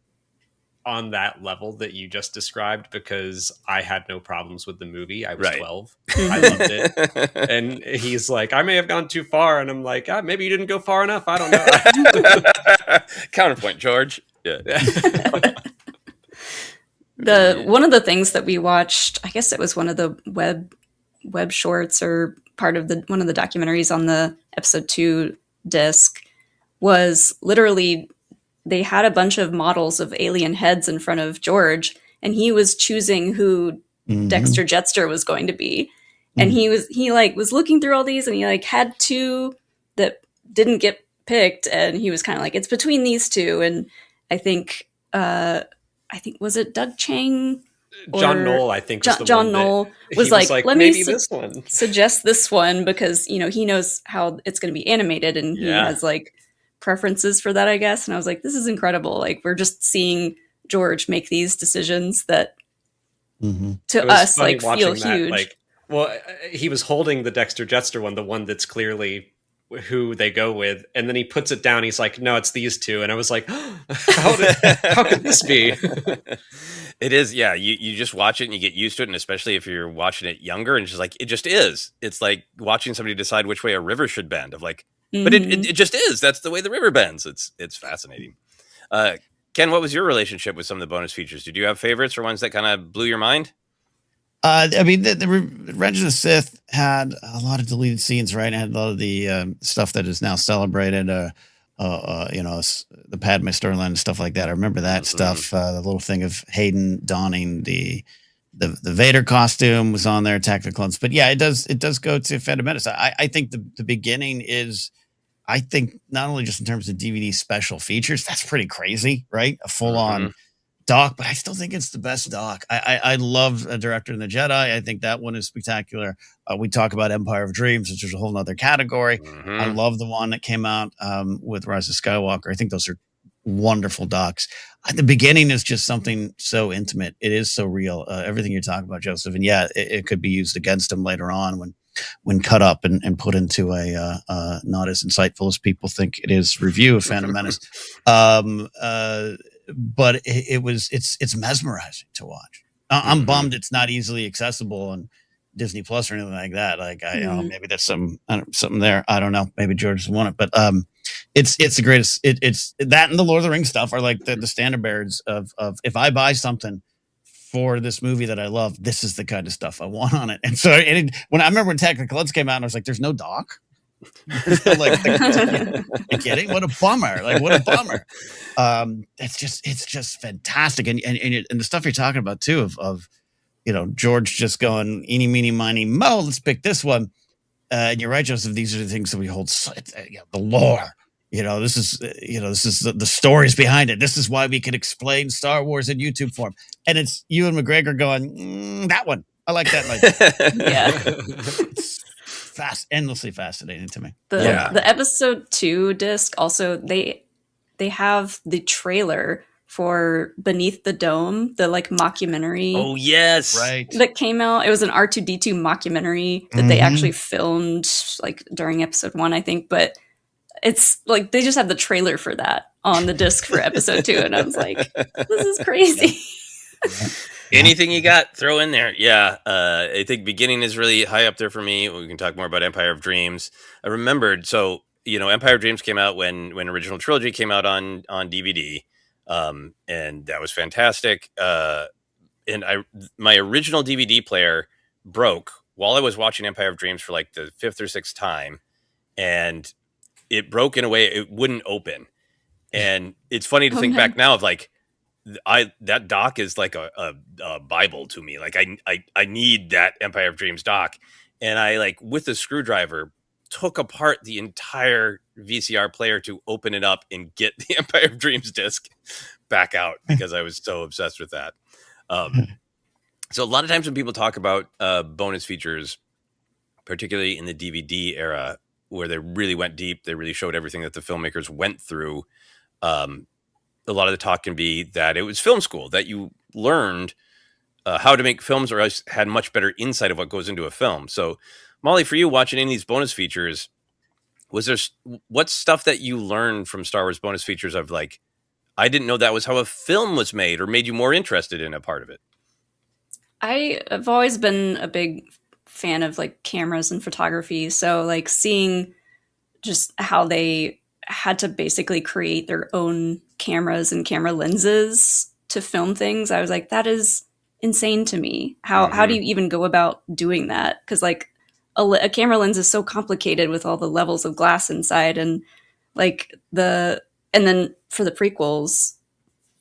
on that level that you just described because I had no problems with the movie. I was 12. I loved it. And he's like, I may have gone too far. And I'm like, maybe you didn't go far enough. I don't know. Counterpoint, George. Yeah. One of the things that we watched, I guess it was one of the web shorts or part of one of the documentaries on the episode 2 disc, was literally they had a bunch of models of alien heads in front of George, and he was choosing who Dexter Jettster was going to be. And he was looking through all these, and he like had 2 that didn't get picked, and he was kind of like, it's between these 2. And I think was it Doug Chang? John Knoll, I think, was John Knoll was like, let maybe me this one. Suggest this one because he knows how it's going to be animated, and he has like preferences for that, I guess. And I was like, this is incredible. Like, we're just seeing George make these decisions that to us like feel huge. Like, well, he was holding the Dexter Jettster one, the one that's clearly who they go with, and then he puts it down. He's like, "No, it's these two," and I was like, how could this be?" It is, yeah. You just watch it and you get used to it, and especially if you're watching it younger, and it's just like it just is. It's like watching somebody decide which way a river should bend. Of like, but it just is. That's the way the river bends. It's fascinating. Ken, what was your relationship with some of the bonus features? Did you have favorites or ones that kind of blew your mind? I mean, the Revenge of the Sith had a lot of deleted scenes, right? It had a lot of the stuff that is now celebrated. The Padme storyline and stuff like that. I remember that stuff. The little thing of Hayden donning the Vader costume was on there. Attack the Clones, but yeah, it does go to Phantom Menace. I think the beginning is, I think, not only just in terms of DVD special features, that's pretty crazy, right? A full on doc, but I still think it's the best doc. I love a Director in the Jedi. I think that one is spectacular. We talk about Empire of Dreams, which is a whole nother category. I love the one that came out with Rise of Skywalker. I think those are wonderful docs. The beginning is just something so intimate. It is so real. Everything you're talking about, Joseph, and yeah, it could be used against him later on when cut up and put into a not as insightful as people think it is review of Phantom Menace. But it's mesmerizing to watch. I'm bummed it's not easily accessible on Disney Plus or anything like that. Like maybe there's something there. I don't know. Maybe George doesn't want it, but it's the greatest. It's that and the Lord of the Rings stuff are like the standard bearers of if I buy something for this movie that I love, this is the kind of stuff I want on it. And so when I remember when Attack of the Clones came out, and I was like, "There's no doc." Like, are you kidding? What a bummer! Like, what a bummer. It's just fantastic, and the stuff you're talking about too of George just going eeny meeny miny mo. Let's pick this one. And you're right, Joseph. These are the things that we hold. The lore. This is the stories behind it. This is why we can explain Star Wars in YouTube form. And it's Ewan McGregor going that one. I like that. Yeah. Endlessly fascinating to me. The episode 2 disc also, they have the trailer for Beneath the Dome, the mockumentary. Oh yes, right. That came out. It was an R2D2 mockumentary that they actually filmed during episode 1, I think. But it's like they just have the trailer for that on the disc for episode 2, and I was like, this is crazy. Anything you got, throw in there. Yeah, I think beginning is really high up there for me. We can talk more about Empire of Dreams. I remembered, Empire of Dreams came out when original trilogy came out on DVD, and that was fantastic. And my original DVD player broke while I was watching Empire of Dreams for like the 5th or 6th time, and it broke in a way it wouldn't open. And it's funny to think back now of like, that doc is like a Bible to me. Like I need that Empire of Dreams doc. And I with a screwdriver took apart the entire VCR player to open it up and get the Empire of Dreams disc back out because I was so obsessed with that. So a lot of times when people talk about bonus features, particularly in the DVD era, where they really went deep, they really showed everything that the filmmakers went through. A lot of the talk can be that it was film school, that you learned how to make films or else had much better insight of what goes into a film. So, Mollie, for you watching any of these bonus features, what's stuff that you learned from Star Wars bonus features of like, I didn't know that was how a film was made, or made you more interested in a part of it? I have always been a big fan of cameras and photography. So seeing just how they had to basically create their own cameras and camera lenses to film things, I was like, that is insane to me. How do you even go about doing that? Because a camera lens is so complicated with all the levels of glass inside, and and then for the prequels,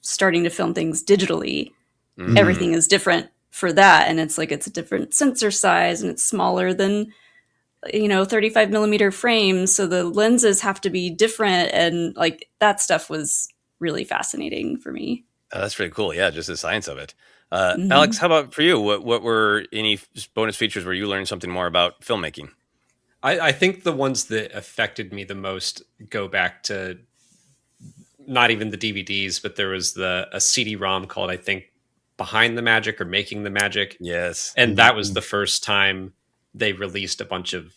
starting to film things digitally, everything is different for that, and it's a different sensor size, and it's smaller than 35 millimeter frames, so the lenses have to be different, and that stuff was really fascinating for me. That's pretty cool. Yeah, just the science of it. Alex, how about for you? What were any bonus features where you learned something more about filmmaking? I think the ones that affected me the most go back to not even the DVDs, but there was a CD-ROM called, I think, Behind the Magic or Making the Magic. Yes. And that was the first time they released a bunch of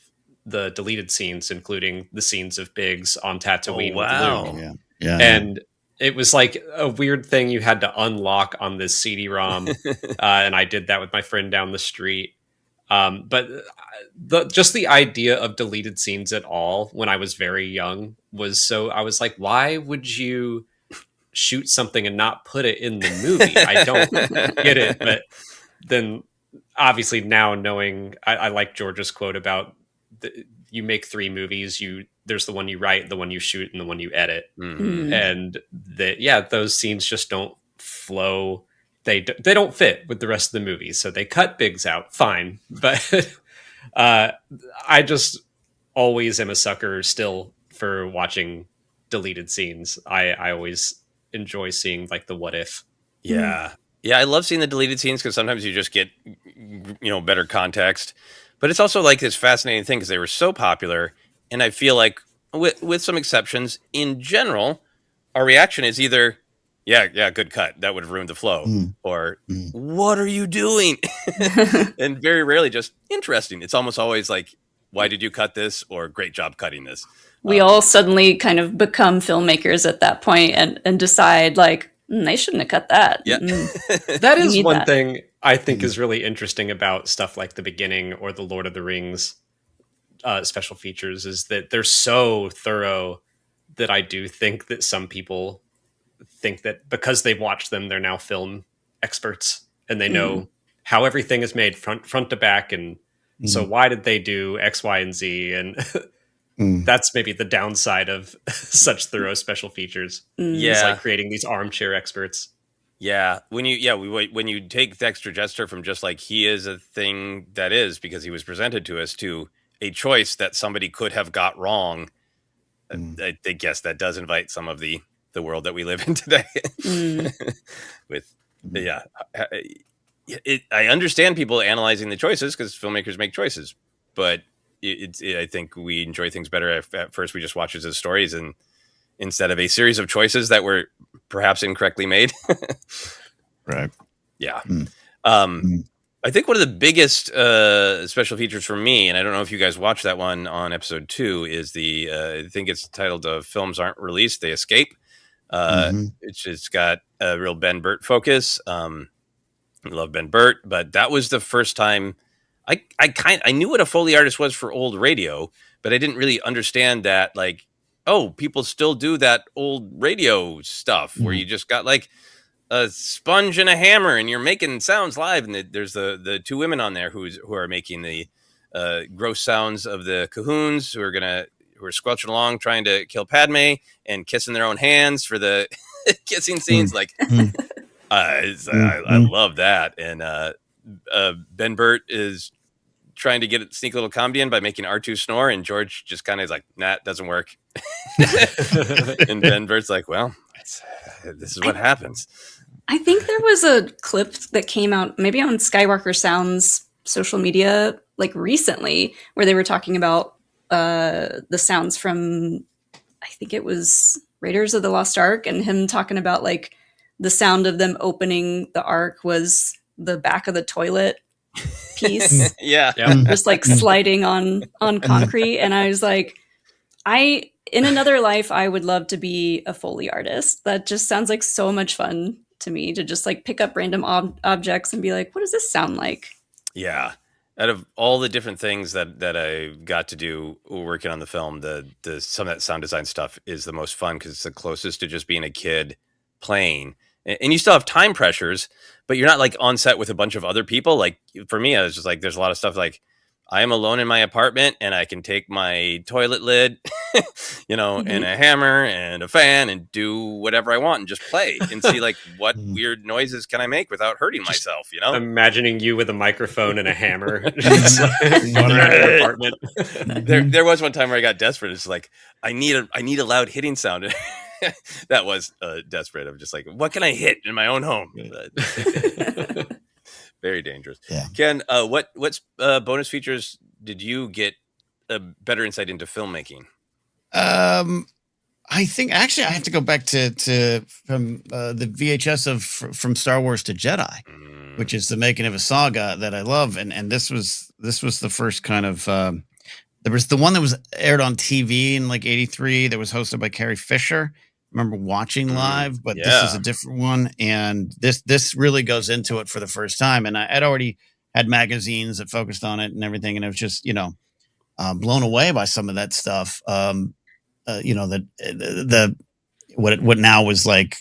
the deleted scenes, including the scenes of Biggs on Tatooine wow. with Luke. Yeah. And it was like a weird thing you had to unlock on this CD-ROM, and I did that with my friend down the street. But just the idea of deleted scenes at all when I was very young was so. I was like, why would you shoot something and not put it in the movie? I don't get it. But then, obviously, now knowing, I like George's quote about you make 3 movies. There's the one you write, the one you shoot, and the one you edit. Mm-hmm. And those scenes just don't flow. They don't fit with the rest of the movie, so they cut Biggs out. Fine, but I just always am a sucker still for watching deleted scenes. I always enjoy seeing like the what if. Yeah. I love seeing the deleted scenes because sometimes you just get better context. But it's also like this fascinating thing because they were so popular, and I feel like with some exceptions, in general, our reaction is either yeah, good cut. That would have ruined the flow. Or, what are you doing? And very rarely just interesting. It's almost always like, why did you cut this? Or great job cutting this. We all suddenly kind of become filmmakers at that point and decide like, they shouldn't have cut that. Yeah. That is one thing I think is really interesting about stuff like The Beginning or the Lord of the Rings special features is that they're so thorough that I do think that some people think that because they've watched them, they're now film experts and they know how everything is made front to back. And so why did they do X, Y, and Z? And that's maybe the downside of such thorough special features. It's like creating these armchair experts. Yeah. When you take Dexter Jettster from just like he is a thing that is because he was presented to us to a choice that somebody could have got wrong, I think, yes, that does invite some of the world that we live in today. I understand people analyzing the choices because filmmakers make choices, but I think we enjoy things better at first we just watch it as stories and instead of a series of choices that were perhaps incorrectly made. Right. Yeah. I think one of the biggest special features for me, and I don't know if you guys watched that one on episode 2, is I think it's titled Films Aren't Released, They Escape. It's got a real Ben Burt focus. I love Ben Burt, but that was the first time I knew what a Foley artist was for old radio, but I didn't really understand that, like, oh, people still do that old radio stuff where you just got like a sponge and a hammer and you're making sounds live. And there's the 2 women on there who are making the gross sounds of the Cahoons who are squelching along trying to kill Padme and kissing their own hands for the kissing scenes. Like, I love that. And Ben Burt is trying to sneak a little comedy in by making R2 snore, and George just kind of is like, nah, it doesn't work. And Ben Burt's like, well, this is what happens. I think there was a clip that came out maybe on Skywalker Sound's social media like recently where they were talking about the sounds from, I think it was Raiders of the Lost Ark, and him talking about like the sound of them opening the Ark was the back of the toilet piece. Yeah. Just like sliding on concrete. And I was like, in another life, I would love to be a Foley artist. That just sounds like so much fun to me to just like pick up random objects and be like, what does this sound like? Yeah. Out of all the different things that I got to do working on the film, some of that sound design stuff is the most fun because it's the closest to just being a kid playing. And you still have time pressures, but you're not like on set with a bunch of other people. Like for me, I was just like, there's a lot of stuff like I am alone in my apartment and I can take my toilet lid, and a hammer and a fan and do whatever I want and just play and see like what weird noises can I make without hurting myself, Imagining you with a microphone and a hammer just going around your apartment. There was one time where I got desperate. It's like, I need a loud hitting sound. That was desperate. I'm just like, what can I hit in my own home? Very dangerous. Yeah. Ken, what bonus features did you get a better insight into filmmaking? I think actually I have to go back to from the VHS from Star Wars to Jedi, which is the making of a saga that I love, and this was the first kind of There was the one that was aired on TV in like '83 that was hosted by Carrie Fisher. I remember watching live, but this is a different one, and this really goes into it for the first time. And I'd already had magazines that focused on it and everything, and it was just blown away by some of that stuff. The what now was like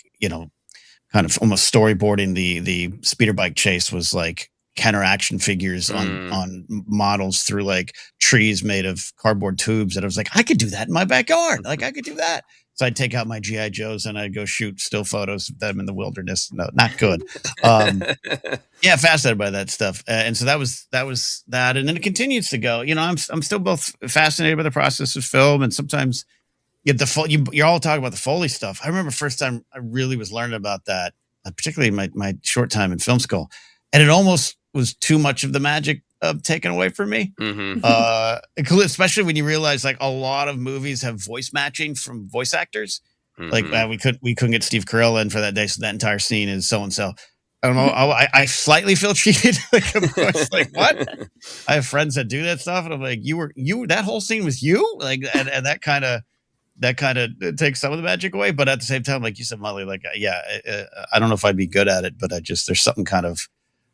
kind of almost storyboarding the speeder bike chase was like counter action figures on models through like trees made of cardboard tubes, and I was like, I could do that in my backyard. Like I could do that. So I'd take out my GI Joes and I'd go shoot still photos of them in the wilderness. No, not good. Yeah, fascinated by that stuff, and so that was that, and then it continues to go. I'm still both fascinated by the process of film, and sometimes you're all talking about the Foley stuff. I remember first time I really was learning about that, particularly in my short time in film school, and it almost was too much of the magic taken away from me. Especially when you realize like a lot of movies have voice matching from voice actors. Like we couldn't get Steve Carell in for that day, so that entire scene is so and so. I don't know. I slightly feel cheated. Like, of course, like what? I have friends that do that stuff, and I'm like, you that whole scene was you, like, and that kind of takes some of the magic away. But at the same time, like you said, Molly, like I don't know if I'd be good at it, but there's something kind of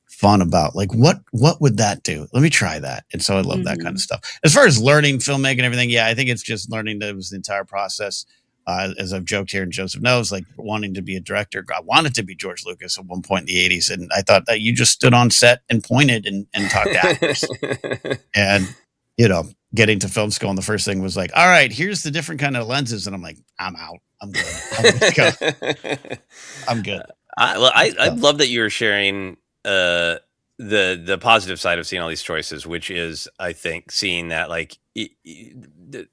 fun about like what would that do? Let me try that. And so I love that kind of stuff. As far as learning filmmaking and everything, I think it's just learning that it was the entire process. As I've joked here, and Joseph knows, like wanting to be a director. I wanted to be George Lucas at one point in the '80s, and I thought that you just stood on set and pointed and talked to actors. And getting to film school, and the first thing was like, all right, here's the different kind of lenses, and I'm like, I'm out. I'm good. I'm good. I love that you're sharing the positive side of seeing all these choices, which is, I think, seeing that like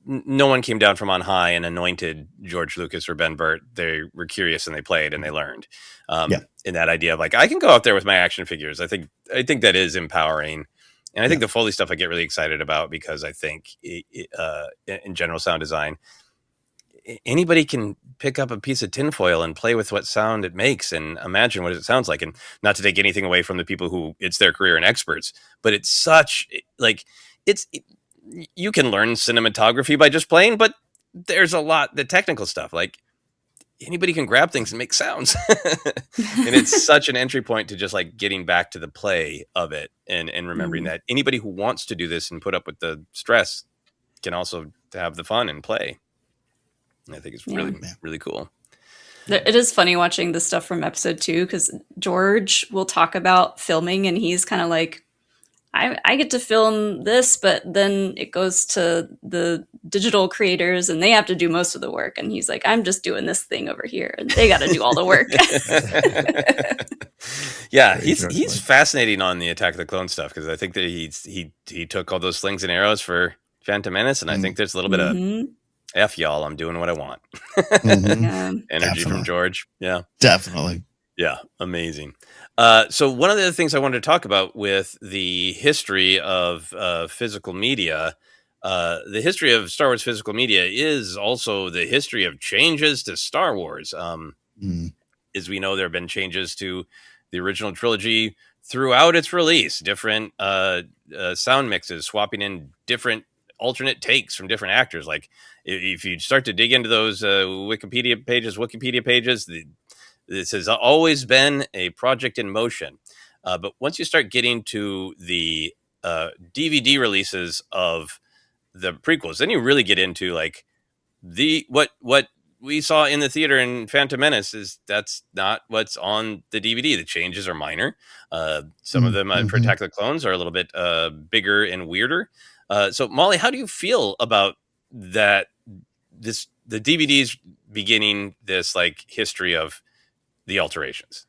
no one came down from on high and anointed George Lucas or Ben Burtt. They were curious and they played and they learned. In that idea of like, I can go out there with my action figures. I think that is empowering. And I think the Foley stuff I get really excited about, because I think in general sound design, anybody can pick up a piece of tinfoil and play with what sound it makes and imagine what it sounds like. And not to take anything away from the people who it's their career and experts, but it's such like you can learn cinematography by just playing, but there's a lot, the technical stuff, like anybody can grab things and make sounds. And it's such an entry point to just like getting back to the play of it and remembering that anybody who wants to do this and put up with the stress can also have the fun and play. I think it's really, really cool. It is funny watching the stuff from episode 2, because George will talk about filming and he's kind of like, I get to film this, but then it goes to the digital creators and they have to do most of the work. And he's like, I'm just doing this thing over here and they got to do all the work. Yeah, he's fascinating on the Attack of the Clone stuff, because I think that he took all those slings and arrows for Phantom Menace, and I think there's a little bit of F y'all, I'm doing what I want. Energy from George. Yeah. Definitely. Yeah. Amazing. So one of the things I wanted to talk about with the history of physical media, the history of Star Wars physical media is also the history of changes to Star Wars. As we know, there have been changes to the original trilogy throughout its release, different sound mixes, swapping in different alternate takes from different actors. Like if you start to dig into those Wikipedia pages, this has always been a project in motion. But once you start getting to the DVD releases of the prequels, then you really get into like what we saw in the theater in Phantom Menace that's not what's on the DVD. The changes are minor. Some of them for Attack of the Clones are a little bit bigger and weirder. So Molly, how do you feel about that? The DVDs beginning this like history of the alterations.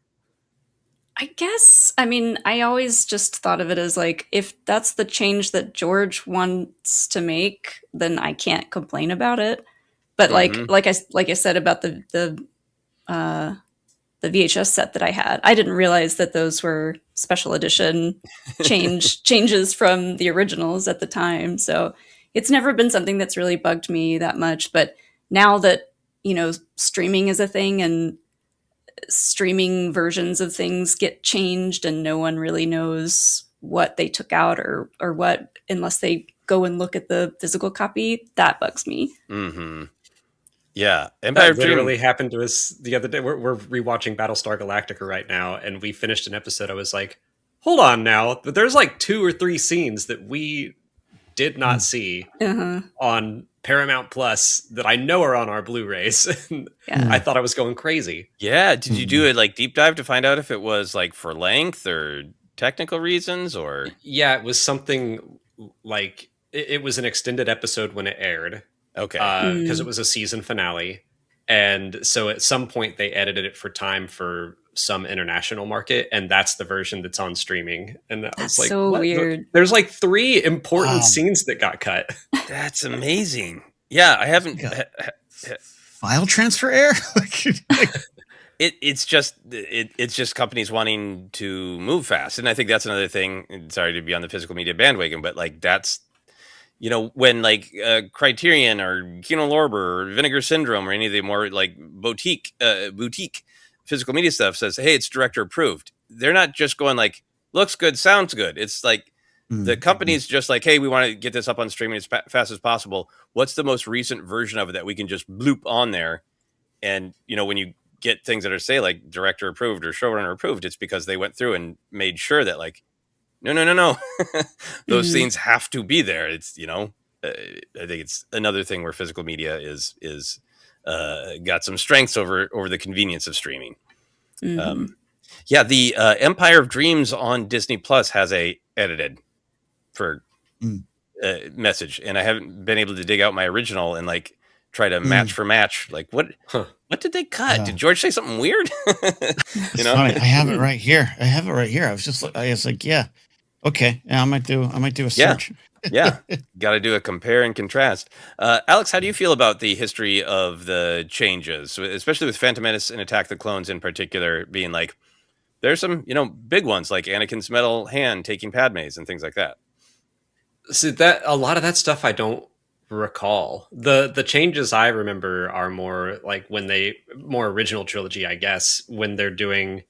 I guess, I mean, I always just thought of it as like, if that's the change that George wants to make, then I can't complain about it. But like I said about the VHS set that I had, I didn't realize that those were special edition changes from the originals at the time. So it's never been something that's really bugged me that much. But now that, streaming is a thing and streaming versions of things get changed and no one really knows what they took out or what, unless they go and look at the physical copy. That bugs me. Mm-hmm. Yeah, Empire That of Dream literally happened to us the other day. We're rewatching Battlestar Galactica right now, and we finished an episode. I was like, hold on now, but there's like 2 or 3 scenes that we did not see on Paramount Plus that I know are on our Blu-rays. I thought I was going crazy. Yeah, did you do a like deep dive to find out if it was like for length or technical reasons or? Yeah, it was something like it was an extended episode when it aired. Okay. Because it was a season finale. And so at some point they edited it for time for some international market, and that's the version that's on streaming. And I was like, so what? weird. There's like 3 important scenes that got cut. That's amazing. Yeah, I haven't file transfer error. It's just companies wanting to move fast, and I think that's another thing. Sorry to be on the physical media bandwagon, but like that's, you know, when like Criterion or Kino Lorber or Vinegar Syndrome or any of the more like boutique physical media stuff says, hey, it's director approved. They're not just going like, looks good, sounds good. It's like the company's just like, hey, we want to get this up on streaming as fast as possible. What's the most recent version of it that we can just bloop on there? And, you know, when you get things that are, say, like director approved or showrunner approved, it's because they went through and made sure that like, no. Those scenes have to be there. It's, you know, I think it's another thing where physical media is got some strengths over the convenience of streaming. The Empire of Dreams on Disney Plus has a edited for message, and I haven't been able to dig out my original and like try to match for match. Like what did they cut? Did George say something weird? You know, funny. I have it right here. I was like, yeah, okay, yeah, I might do a search. Yeah, got to do a compare and contrast. Alex, how do you feel about the history of the changes, especially with Phantom Menace and Attack the Clones in particular, being like, there's some, you know, big ones like Anakin's metal hand taking Padme's and things like that. See, that a lot of that stuff I don't recall. The changes I remember are more like when more original trilogy, I guess, when they're doing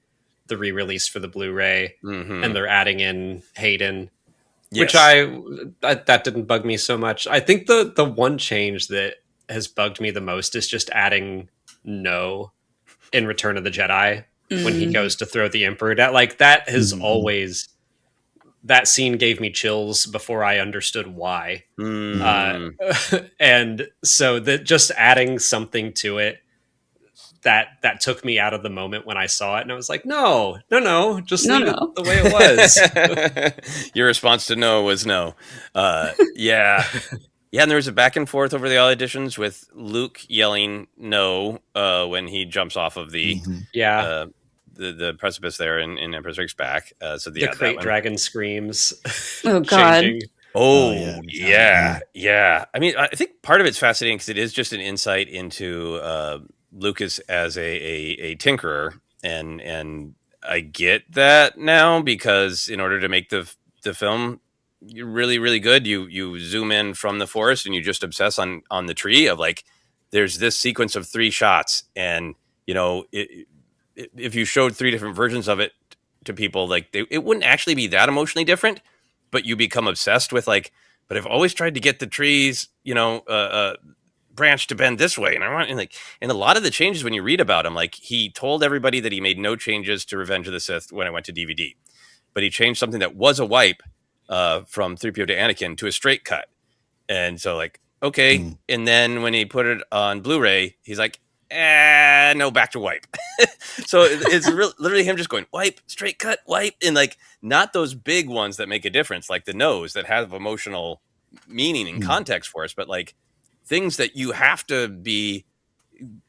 the re-release for the Blu-ray and they're adding in Hayden. Yes. Which that didn't bug me so much. I think the one change that has bugged me the most is just adding No in Return of the Jedi when he goes to throw the Emperor down. Like that has always, that scene gave me chills before I understood why. And so that just adding something to it that took me out of the moment when I saw it, and I was like, no, just leave it the way it was. Your response to no was no. Yeah, and there was a back and forth over the auditions with Luke yelling no when he jumps off of the the precipice there in Emperor Strikes Back. So the Krayt Dragon screams. Oh God. Yeah. I mean, I think part of it's fascinating because it is just an insight into Lucas as a tinkerer, and I get that now, because in order to make the film really, really good, you zoom in from the forest and you just obsess on the tree of like, there's this sequence of 3 shots, and you know, if you showed 3 different versions of it to people, like it wouldn't actually be that emotionally different, but you become obsessed with like, but I've always tried to get the trees, you know, branch to bend this way, and and a lot of the changes when you read about him, like he told everybody that he made no changes to Revenge of the Sith when it went to DVD, but he changed something that was a wipe from 3PO to Anakin to a straight cut, and so like, okay, and then when he put it on Blu-ray, he's like, no, back to wipe. So it's literally him just going wipe, straight cut, wipe, and like not those big ones that make a difference, like the nose that have emotional meaning and context for us, but like things that you have to be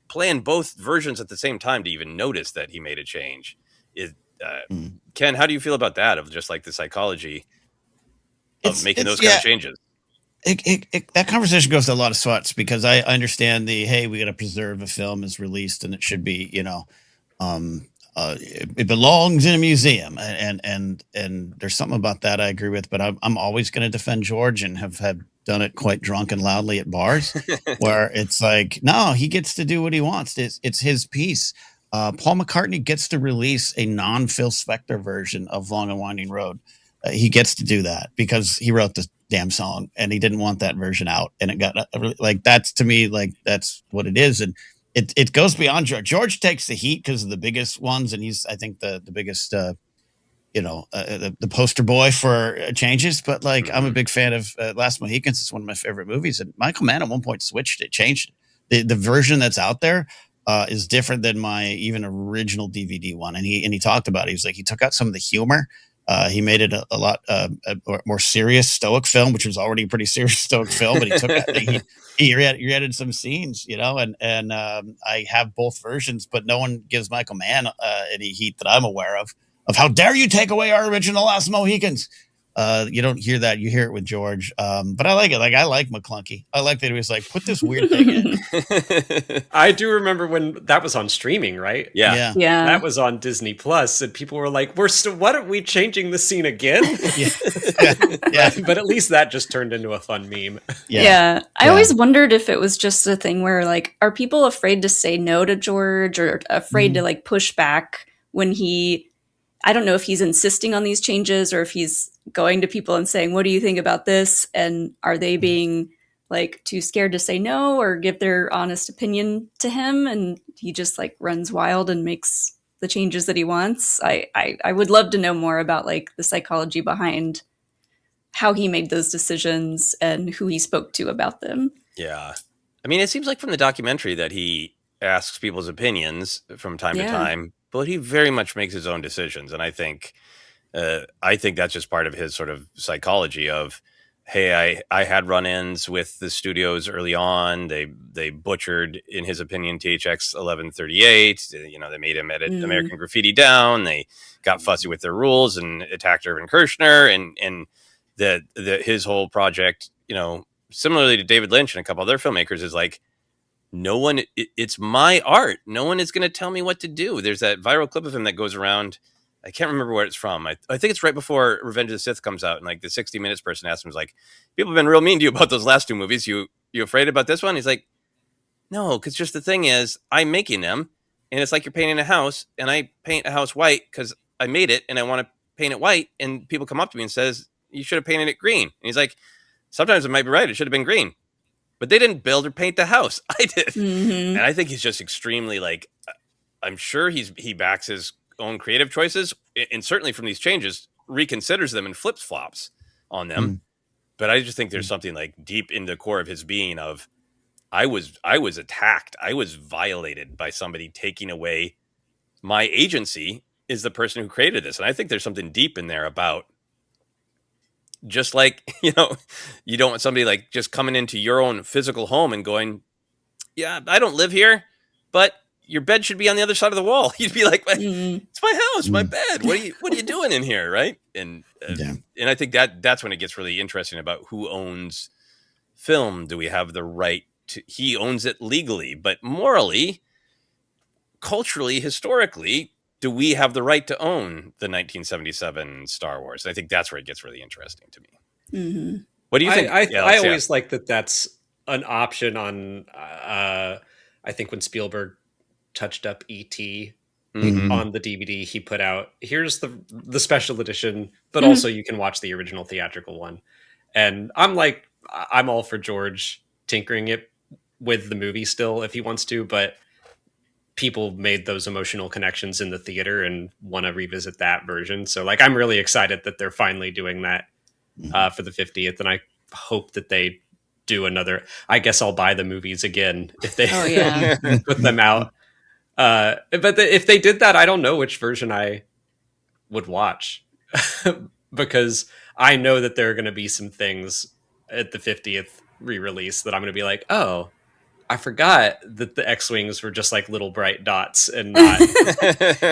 playing both versions at the same time to even notice that he made a change. Ken, how do you feel about that, of just like the psychology of making those kind of changes? That conversation goes to a lot of sweats, because I understand hey, we got to preserve a film as released, and it should be, you know, it belongs in a museum, and there's something about that I agree with, but I'm always going to defend George, and have done it quite drunk and loudly at bars where it's like, no, he gets to do what he wants. It's his piece. Paul McCartney gets to release a non-Phil Spector version of Long and Winding Road. he gets to do that because he wrote the damn song and he didn't want that version out, and it got like that's to me like that's what it is, and it goes beyond George. George takes the heat because of the biggest ones, and he's I think the biggest the poster boy for changes. But like I'm a big fan of Last Mohicans. It's one of my favorite movies, and Michael Mann at one point switched it, changed it. The version that's out there is different than my even original DVD one, and he talked about it. He was like he took out some of the humor. He made it a lot a more serious stoic film, which was already a pretty serious stoic film. But he took he added some scenes, and I have both versions, but no one gives Michael Mann any heat that I'm aware of how dare you take away our original Last Mohicans. You don't hear that. You hear it with George. But I like it. Like I like McClunky. I like that he was like, put this weird thing in. I do remember when that was on streaming, right? Yeah. That was on Disney Plus, and people were like, what are we changing the scene again? Yeah. But at least that just turned into a fun meme. Yeah. I always wondered if it was just a thing where like, are people afraid to say no to George or afraid to like push back when I don't know if he's insisting on these changes or if he's going to people and saying, what do you think about this? And are they being like too scared to say no or give their honest opinion to him? And he just like runs wild and makes the changes that he wants. I would love to know more about like the psychology behind how he made those decisions and who he spoke to about them. Yeah. I mean, it seems like from the documentary that he asks people's opinions from time to time, but he very much makes his own decisions. And I think that's just part of his sort of psychology of, hey, I had run-ins with the studios early on. They butchered, in his opinion, THX 1138. They made him edit American Graffiti down. They got fussy with their rules and attacked Irvin Kershner. And his whole project, similarly to David Lynch and a couple other filmmakers, is like, it's my art. No one is going to tell me what to do. There's that viral clip of him that goes around. I can't remember where it's from. I think it's right before Revenge of the Sith comes out. And like the 60 Minutes person asks him, like, people have been real mean to you about those last two movies. You afraid about this one? He's like, no, because just the thing is, I'm making them. And it's like you're painting a house. And I paint a house white because I made it and I want to paint it white. And people come up to me and says, you should have painted it green. And he's like, sometimes it might be right. It should have been green. But they didn't build or paint the house. I did. Mm-hmm. And I think he's just extremely like, I'm sure he backs his own creative choices, and certainly from these changes reconsiders them and flips flops on them. But I just think there's something like deep in the core of his being of, I was attacked. I was violated by somebody taking away my agency is the person who created this. And I think there's something deep in there about just like, you don't want somebody like just coming into your own physical home and going, yeah, I don't live here, but your bed should be on the other side of the wall. You'd be like, it's my house, my bed. What are you doing in here? Right. And I think that's when it gets really interesting about who owns film. Do we have the right to, he owns it legally, but morally, culturally, historically, do we have the right to own the 1977 Star Wars? I think that's where it gets really interesting to me. Mm-hmm. What do you think? I always like that that's an option on, I think when Spielberg touched up E.T. on the DVD, he put out, here's the special edition, but also you can watch the original theatrical one. And I'm all for George tinkering it with the movie still if he wants to, but people made those emotional connections in the theater and want to revisit that version. So like, I'm really excited that they're finally doing that for the 50th. And I hope that they do another, I guess I'll buy the movies again if they put them out. If they did that, I don't know which version I would watch because I know that there are going to be some things at the 50th re-release that I'm going to be like, oh, I forgot that the X-Wings were just like little bright dots and not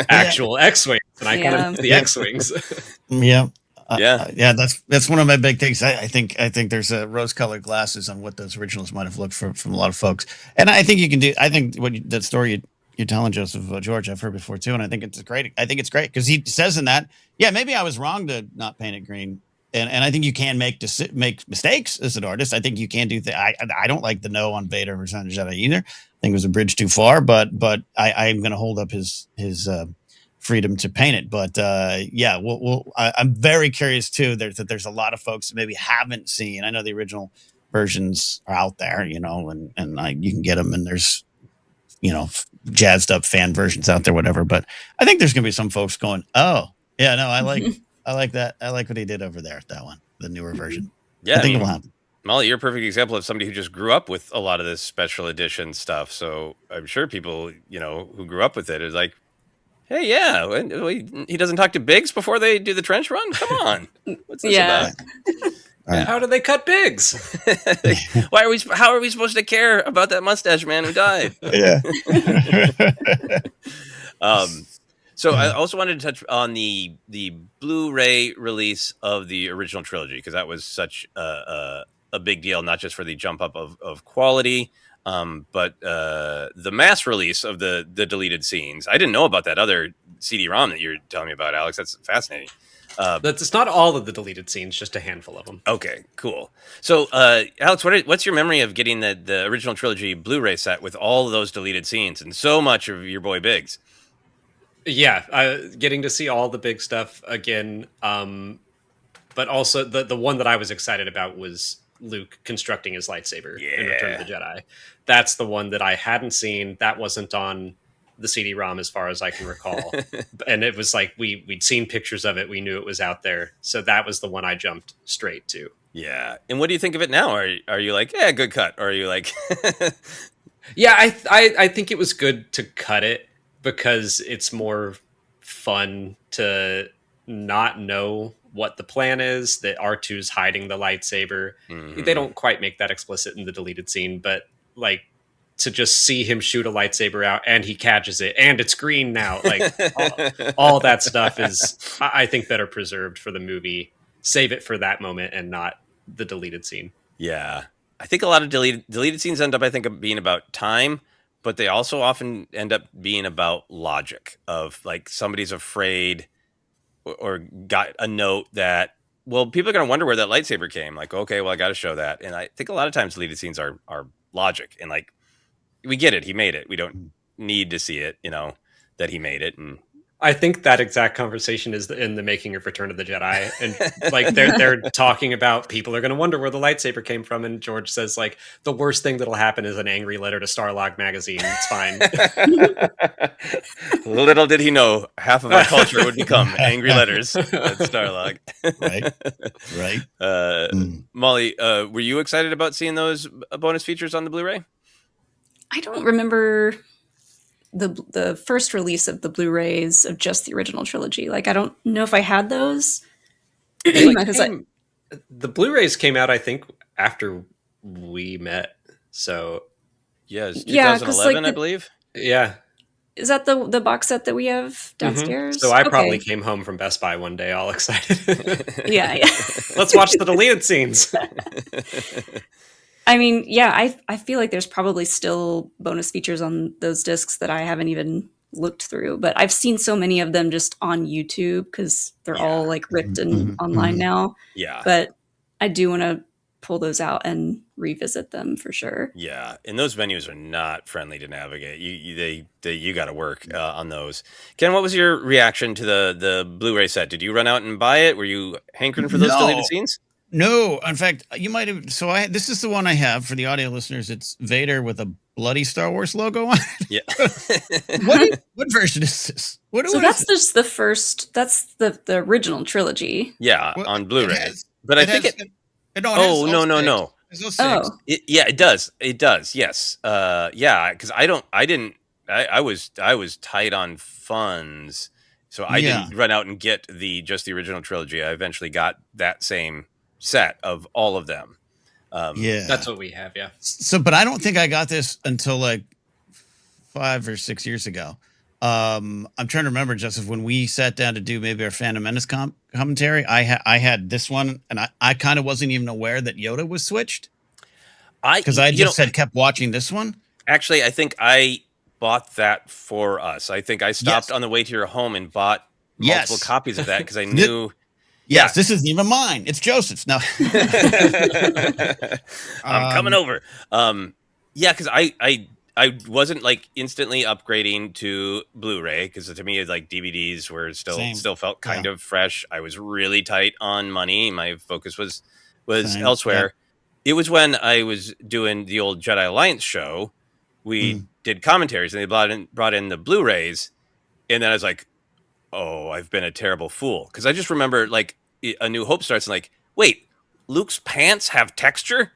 actual X-Wings. And I kind of the X-Wings. That's one of my big things. I think there's rose-colored glasses on what those originals might have looked from a lot of folks. And I think you can do, I think that story you're telling Joseph George, I've heard before too. And I think it's great. I think it's great because he says in that, maybe I was wrong to not paint it green. And I think you can make mistakes as an artist. I think you can do that. I don't like the no on Vader versus Jedi either. I think it was a bridge too far, but I'm going to hold up his freedom to paint it. But yeah, I'm very curious too. There's a lot of folks that maybe haven't seen. I know the original versions are out there, you know, and you can get them, and there's, you know, jazzed up fan versions out there, whatever. But I think there's gonna be some folks going, oh yeah, no, I like that. I like what he did over there. That one, the newer version. Yeah, I think it'll happen. Mollie, you're a perfect example of somebody who just grew up with a lot of this special edition stuff. So I'm sure people, you know, who grew up with it is like, hey, yeah, he doesn't talk to Biggs before they do the trench run? Come on. What's this about? Right. How do they cut Biggs? How are we supposed to care about that mustache man who died? Yeah. So I also wanted to touch on the Blu-ray release of the original trilogy, because that was such a big deal, not just for the jump up of quality, but the mass release of the deleted scenes. I didn't know about that other CD-ROM that you're telling me about, Alex. That's fascinating. It's not all of the deleted scenes, just a handful of them. Okay, cool. So, Alex, what's your memory of getting the original trilogy Blu-ray set with all of those deleted scenes and so much of your boy Biggs? Yeah, getting to see all the big stuff again, but also the one that I was excited about was Luke constructing his lightsaber in Return of the Jedi. That's the one that I hadn't seen. That wasn't on the CD-ROM as far as I can recall. And it was like we'd seen pictures of it. We knew it was out there. So that was the one I jumped straight to. Yeah. And what do you think of it now? Are you like, yeah, good cut? Or are you like... Yeah, I think it was good to cut it, because it's more fun to not know what the plan is, that R2's hiding the lightsaber. Mm-hmm. They don't quite make that explicit in the deleted scene, but like to just see him shoot a lightsaber out and he catches it and it's green now. Like all that stuff is, I think, better preserved for the movie. Save it for that moment and not the deleted scene. Yeah. I think a lot of deleted scenes end up, I think, being about time, but they also often end up being about logic of like somebody's afraid or got a note that, well, people are going to wonder where that lightsaber came. Like, okay, well, I got to show that. And I think a lot of times deleted scenes are logic, and like, we get it. He made it. We don't need to see it, you know, that he made it. And I think that exact conversation is in the making of Return of the Jedi. And like they're talking about people are going to wonder where the lightsaber came from. And George says, like, the worst thing that'll happen is an angry letter to Starlog magazine. It's fine. Little did he know half of our culture would become angry letters at Starlog. Right. Mollie, were you excited about seeing those bonus features on the Blu-ray? I don't remember the first release of the Blu-rays of just the original trilogy. Like, I don't know if I had those. The Blu-rays came out, I think, after we met. So yeah, it's 2011, I believe. Yeah. Is that the box set that we have downstairs? Mm-hmm. So I probably came home from Best Buy one day all excited. Yeah. Let's watch the deleted scenes. I mean, yeah, I feel like there's probably still bonus features on those discs that I haven't even looked through, but I've seen so many of them just on YouTube because they're all like ripped and online now. Yeah. But I do want to pull those out and revisit them for sure. Yeah. And those menus are not friendly to navigate. You got to work on those. Ken, what was your reaction to the Blu-ray set? Did you run out and buy it? Were you hankering for those deleted scenes? No, in fact, you might have. So this is the one I have for the audio listeners. It's Vader with a bloody Star Wars logo on it. Yeah. What version is this? That's just the first. That's the original trilogy. Yeah, on Blu-ray. But I think it. No. It does. It does. Yes. Yeah. Because I was tight on funds, so I didn't run out and get just the original trilogy. I eventually got that same set of all of them. That's what we have. Yeah. So, but I don't think I got this until like 5 or 6 years ago. I'm trying to remember, Joseph, when we sat down to do maybe our Phantom Menace commentary, I had this one, and I kind of wasn't even aware that Yoda was switched. Because I just kept watching this one. Actually, I think I bought that for us. I think I stopped on the way to your home and bought multiple copies of that because I knew... Yes, this isn't even mine. It's Joseph's. No. I'm coming over. Because I I wasn't like instantly upgrading to Blu-ray because to me, like DVDs were still felt kind of fresh. I was really tight on money. My focus was elsewhere. Yeah. It was when I was doing the old Jedi Alliance show. We did commentaries, and they brought in the Blu-rays, and then I was like, "Oh, I've been a terrible fool." Because I just remember like A New Hope starts, and like, wait, Luke's pants have texture.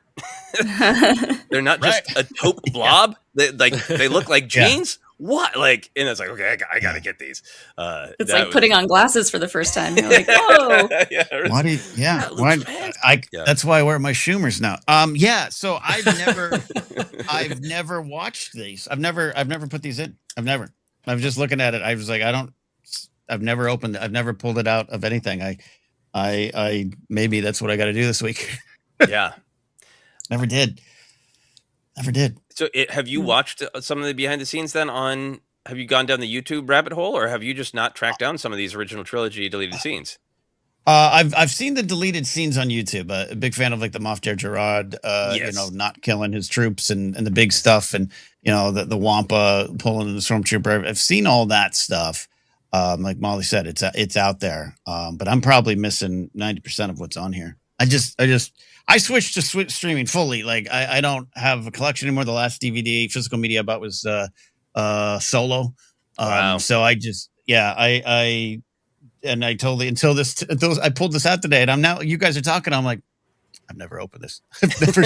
They're not just a taupe blob. Yeah. They look like jeans. Yeah. What? Like, and it's like, okay, I gotta get these. It's like putting on glasses for the first time. You're like, whoa. Why do you, that's why I wear my Schumers now. So I've never watched these. I've never put these in. I'm just looking at it. I was like, I've never opened it. I've never pulled it out of anything. I maybe that's what I got to do this week. Yeah. Never did. So have you watched some of the behind the scenes then have you gone down the YouTube rabbit hole, or have you just not tracked down some of these original trilogy deleted scenes? I've seen the deleted scenes on YouTube. A big fan of like the Moff Gerard, yes. Not killing his troops and the big stuff, and the Wampa pulling the stormtrooper. I've seen all that stuff. Like Mollie said, it's out there. But I'm probably missing 90% of what's on here. I switched to streaming fully. Like I don't have a collection anymore. The last DVD physical media I bought was Solo. Wow. So I totally I pulled this out today, and I'm now you guys are talking. I'm like, I've never opened this. I've never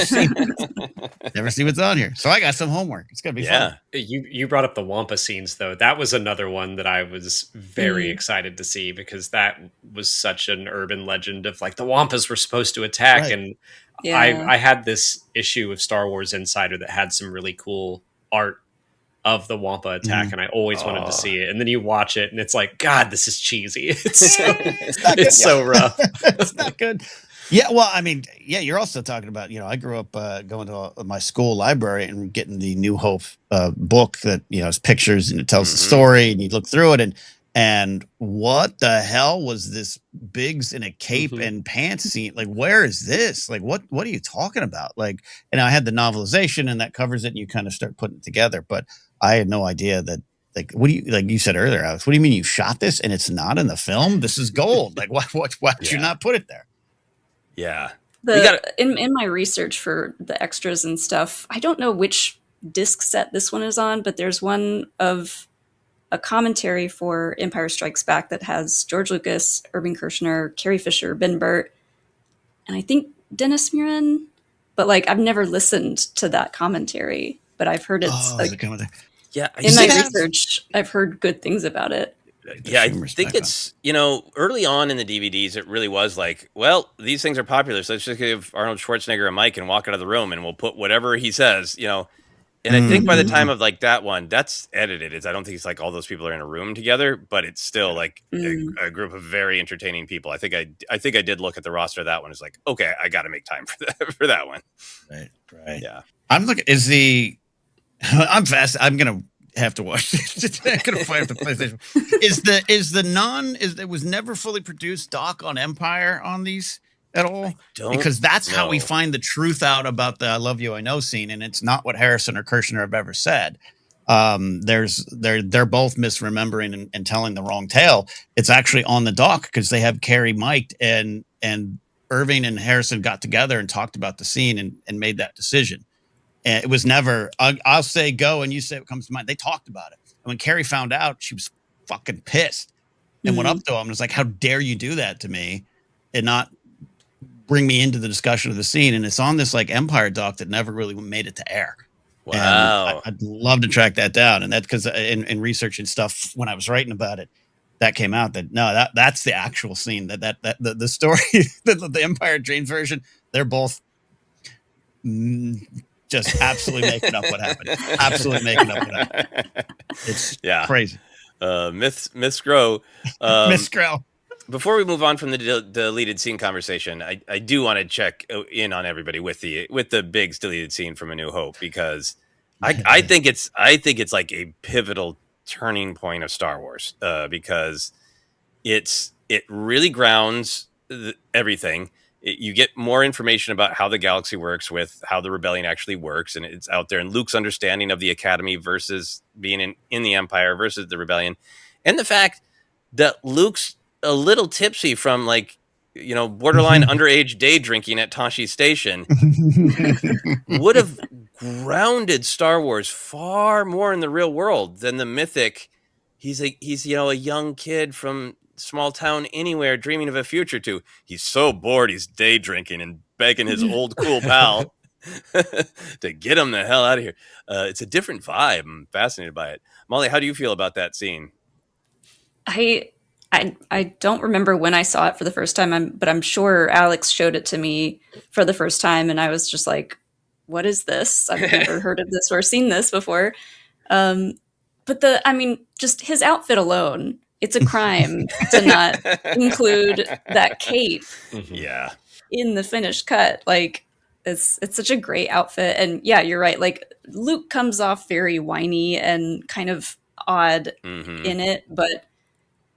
seen what's on here. So I got some homework. It's gonna be fun. You brought up the Wampa scenes though. That was another one that I was very excited to see, because that was such an urban legend of like the Wampas were supposed to attack. Right. And I had this issue of Star Wars Insider that had some really cool art of the Wampa attack, and I always wanted to see it. And then you watch it and it's like, God, this is cheesy. It's so rough. It's not good. Yeah, well, I mean, you're also talking about, I grew up going to my school library and getting the New Hope book that, has pictures and it tells the story, and you look through it and what the hell was this Biggs in a cape and pants scene? Like, where is this? Like, what are you talking about? Like, and I had the novelization and that covers it, and you kind of start putting it together, but I had no idea that. Like, what do you, like you said earlier, Alex, what do you mean you shot this and it's not in the film? This is gold. Like, why did you not put it there? Yeah. In my research for the extras and stuff, I don't know which disc set this one is on, but there's one of a commentary for Empire Strikes Back that has George Lucas, Irving Kershner, Carrie Fisher, Ben Burt, and I think Dennis Muren. But like, I've never listened to that commentary, but I've heard it's in my research, I've heard good things about it. Yeah, I think it's, early on in the DVDs, it really was like, well, these things are popular, so let's just give Arnold Schwarzenegger a mic and walk out of the room, and we'll put whatever he says, And I think by the time of like that one, that's edited. I don't think it's like all those people are in a room together, but it's still like a group of very entertaining people. I think I did look at the roster of that one. It's like, okay, I got to make time for that one. Right. Yeah. I'm looking. I'm fast. I'm gonna have to watch it. I'm gonna fire up the PlayStation. It was never fully produced doc on Empire on these at all? Because that's how we find the truth out about the "I love you, I know" scene, and it's not what Harrison or Kershner have ever said. They're both misremembering and telling the wrong tale. It's actually on the doc because they have Carrie mic'd, and Irving and Harrison got together and talked about the scene and made that decision. And it was never, I'll say go and you say what comes to mind. They talked about it. And when Carrie found out, she was fucking pissed and went up to him and was like, how dare you do that to me and not bring me into the discussion of the scene? And it's on this like Empire doc that never really made it to air. Wow. I'd love to track that down. And that's because in researching stuff, when I was writing about it, that came out that's the actual scene that the story, the Empire Dreams version, they're both just absolutely making up what happened. Absolutely making up what happened. It's crazy. Myths grow. Myths grow. Before we move on from the deleted scene conversation, I do want to check in on everybody with the Biggs deleted scene from A New Hope, because I think it's like a pivotal turning point of Star Wars, because it really grounds everything. you get more information about how the galaxy works, with how the rebellion actually works, and it's out there. And Luke's understanding of the Academy versus being in the Empire versus the rebellion, and the fact that Luke's a little tipsy from borderline underage day drinking at Tashi Station would have grounded Star Wars far more in the real world than the mythic. He's a young kid from small town anywhere dreaming of a future too. He's so bored he's day drinking and begging his old cool pal to get him the hell out of here. It's a different vibe. I'm fascinated by it. Mollie, how do you feel about that scene? I don't remember when I saw it for the first time, but I'm sure Alex showed it to me for the first time, and I was just like, what is this? I've never heard of this or seen this before. But just his outfit alone, it's a crime to not include that cape in the finished cut. Like, it's such a great outfit. And yeah, you're right. Like, Luke comes off very whiny and kind of odd in it, but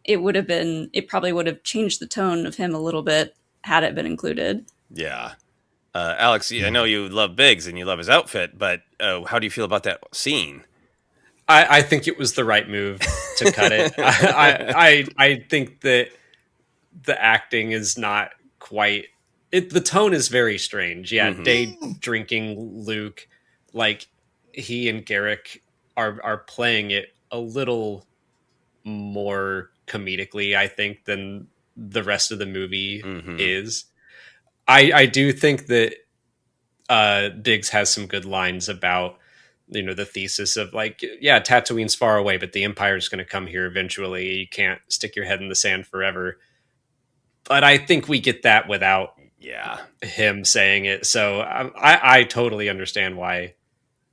it probably would have changed the tone of him a little bit had it been included. Yeah. Alex, I know you love Biggs and you love his outfit, but how do you feel about that scene? I think it was the right move to cut it. I think that the acting is not quite... the tone is very strange. Yeah, day drinking Luke, like he and Garrick are playing it a little more comedically, I think, than the rest of the movie is. I do think that Biggs has some good lines about, the thesis of like, yeah, Tatooine's far away, but the Empire's going to come here eventually. You can't stick your head in the sand forever. But I think we get that without him saying it. So I totally understand why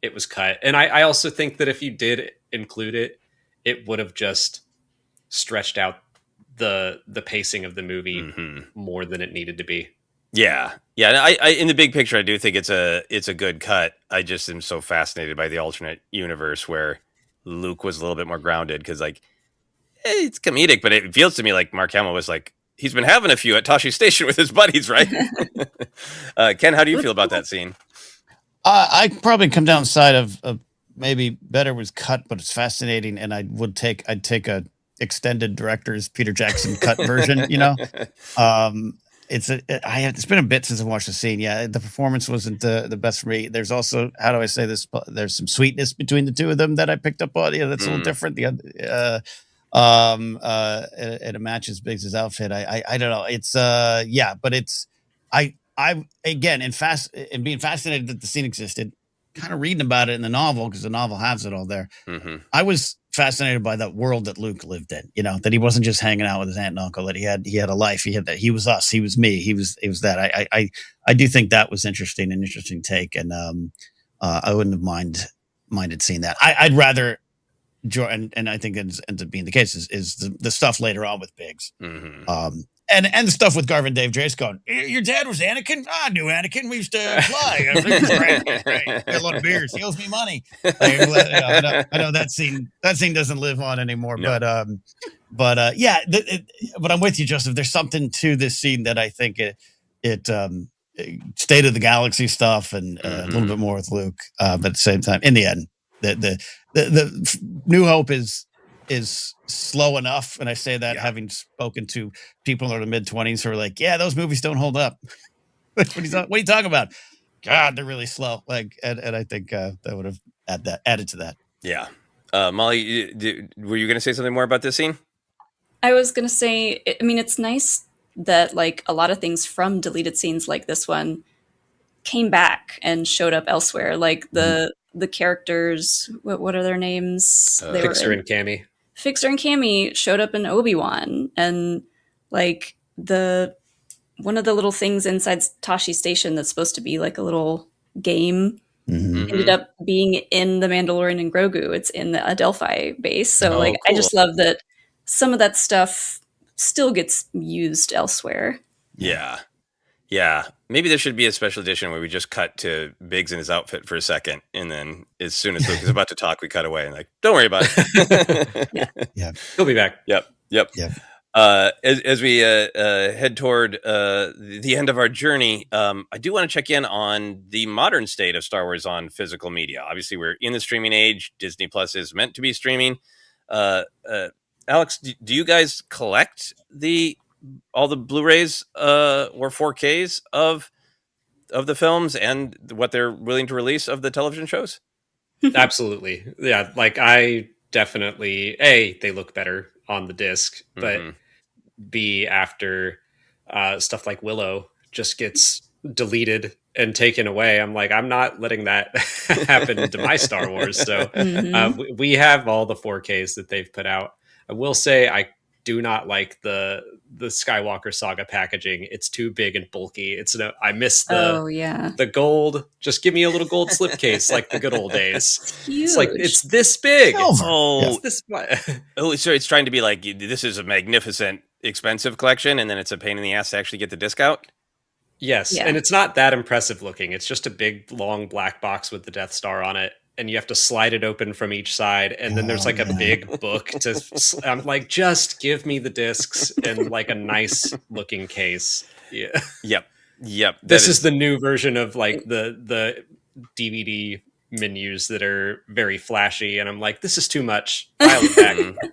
it was cut. And I also think that if you did include it, it would have just stretched out the pacing of the movie more than it needed to be. Yeah. I in the big picture, I do think it's a good cut. I just am so fascinated by the alternate universe where Luke was a little bit more grounded, because it's comedic, but it feels to me like Mark Hamill was like, he's been having a few at Tashi Station with his buddies, right? Ken, how do you feel about that scene? I probably come down the side of maybe better was cut, but it's fascinating, and I'd take a extended director's Peter Jackson cut version. It's been a bit since I've watched the scene. Yeah, the performance wasn't the best for me. There's also, how do I say this? There's some sweetness between the two of them that I picked up on. That's a little different. And it matches Biggs' outfit. I don't know. It's but it's I again in being fascinated that the scene existed, kind of reading about it in the novel, because the novel has it all there. I was fascinated by that world that Luke lived in, that he wasn't just hanging out with his aunt and uncle, that he had a life. He had that. He was us. He was me. He was that. I do think that was an interesting take. And I wouldn't have minded seeing that. I'd rather, and I think it ends up being the case, is the stuff later on with Biggs. And the stuff with Garvin Dave Drace going, your dad was Anakin? I knew Anakin. We used to fly. I think it was great. Got a lot of beers. He owes me money. I know that scene doesn't live on anymore. No. But I'm with you, Joseph. There's something to this scene that I think it State of the Galaxy stuff and a little bit more with Luke. But at the same time, in the end, the New Hope is slow enough, and I say that having spoken to people in their mid-20s who are like, yeah, those movies don't hold up. What are you talking about? God, they're really slow. Like, and I think that would have added to that. Yeah. Mollie, were you going to say something more about this scene? I was going to say, it's nice that like a lot of things from deleted scenes like this one came back and showed up elsewhere. Like the characters, what are their names? Fixer and Cammy. Fixer and Cammy showed up in Obi-Wan, and like one of the little things inside Tashi Station that's supposed to be like a little game ended up being in the Mandalorian and Grogu. It's in the Adelphi base. So cool. I just love that some of that stuff still gets used elsewhere. Yeah. Maybe there should be a special edition where we just cut to Biggs in his outfit for a second, and then as soon as Luke is about to talk, we cut away and like, don't worry about it. Yeah. He'll be back. Yep. Yeah. As we head toward the end of our journey, I do want to check in on the modern state of Star Wars on physical media. Obviously, we're in the streaming age. Disney Plus is meant to be streaming. Alex, do you guys collect all the Blu-rays or 4Ks of the films and what they're willing to release of the television shows? Absolutely. Yeah, like I definitely they look better on the disc, but B, after stuff like Willow just gets deleted and taken away, I'm like, I'm not letting that happen to my Star Wars. So we have all the 4Ks that they've put out. I will say I do not like the Skywalker Saga packaging. It's too big and bulky. I miss the gold. Just give me a little gold slipcase like the good old days. It's like it's this big. Oh, it's this. Oh, so it's trying to be like, this is a magnificent, expensive collection, and then it's a pain in the ass to actually get the disc out. Yes, and it's not that impressive looking. It's just a big, long black box with the Death Star on it, and you have to slide it open from each side, and then there's like a big book to. I'm like, just give me the discs in like a nice looking case. Yeah. Yep. This is the new version of like the DVD menus that are very flashy, and I'm like, this is too much. Dial it back.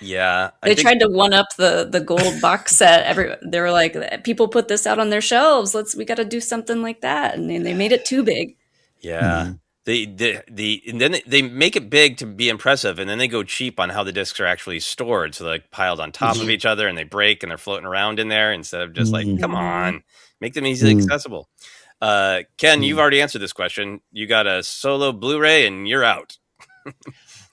Yeah, they tried to one up the gold box set. They were like, people put this out on their shelves. We got to do something like that, and they made it too big. Yeah, and then they make it big to be impressive, and then they go cheap on how the discs are actually stored. So they're like piled on top of each other, and they break, and they're floating around in there instead of just like, come on, make them easily accessible. Ken, you've already answered this question. You got a solo Blu-ray, and you're out.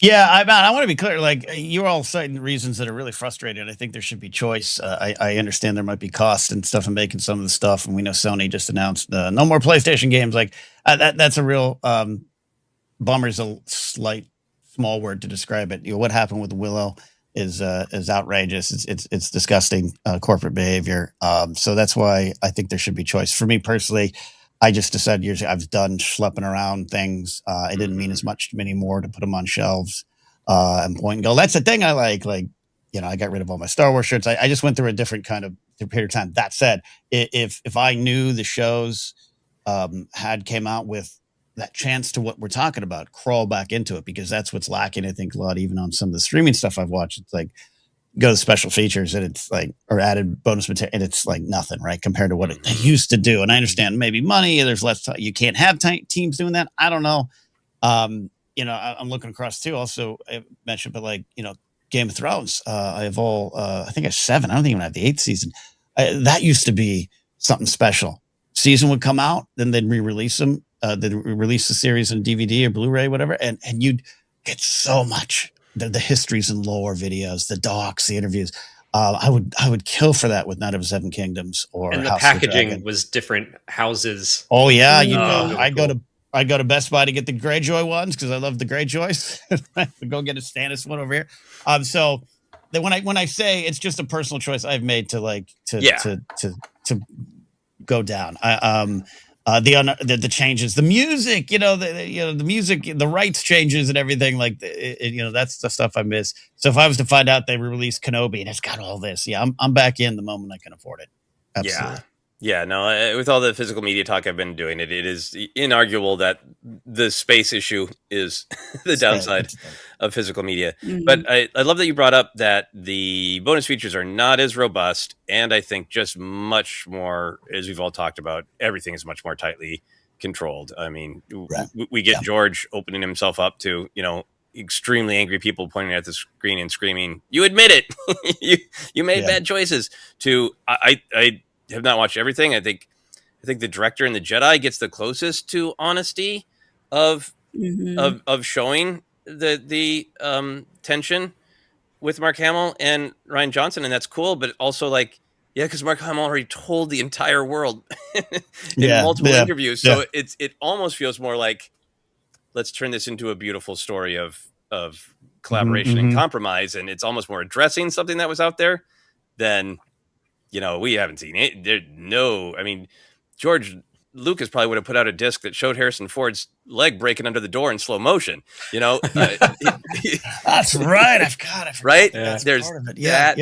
Yeah, I want to be clear. Like, you're all citing reasons that are really frustrating. I think there should be choice. I understand there might be cost and stuff in making some of the stuff, and we know Sony just announced no more PlayStation games. Like that's a real bummer. Is a slight small word to describe it. What happened with Willow is outrageous. It's disgusting corporate behavior. So that's why I think there should be choice. For me personally, I just decided years ago, I've done schlepping around things. It didn't mean as much to me anymore to put them on shelves and point and go. That's the thing I like. Like, I got rid of all my Star Wars shirts. I just went through a different kind of period of time. That said, if I knew the shows had came out with that chance to what we're talking about, crawl back into it, because that's what's lacking, I think, a lot, even on some of the streaming stuff I've watched. It's like, go to special features and it's like, or added bonus material, and it's like nothing, right, compared to what they used to do. And I understand maybe money, there's less you can't have teams doing that. I don't know. I'm looking across too. Also, I mentioned, but like, Game of Thrones, I have all I think I have 7. I don't even have the 8th season. That used to be something special. Season would come out, then they'd re-release them. They'd release the series on DVD or Blu-ray, whatever, and you'd get so much. The histories and lore videos, the docs, the interviews. I would kill for that with Night of the Seven Kingdoms or and the House packaging was different houses. Oh yeah, I go to Best Buy to get the Greyjoy ones because I love the Greyjoys. Go get a Stannis one over here. So when I say it's just a personal choice I've made to go down. The changes, the music, the music, the rights changes and everything, like that's the stuff I miss. So if I was to find out they released Kenobi and it's got all this, I'm back in the moment I can afford it. Absolutely. Yeah, no, with all the physical media talk I've been doing, it is inarguable that the space issue is the downside of physical media. But I love that you brought up that the bonus features are not as robust, and I think just much more, as we've all talked about, everything is much more tightly controlled. I mean, we get George opening himself up to, extremely angry people pointing at the screen and screaming, "You admit it, you made bad choices." To I have not watched everything. I think the director in the Jedi gets the closest to honesty of showing the tension with Mark Hamill and Rian Johnson, and that's cool. But also, like, because Mark Hamill already told the entire world in multiple interviews, so it almost feels more like, let's turn this into a beautiful story of collaboration and compromise, and it's almost more addressing something that was out there than. We haven't seen it. I mean, George Lucas probably would have put out a disc that showed Harrison Ford's leg breaking under the door in slow motion. That's right. I forgot. Right? That's There's part of it. Yeah,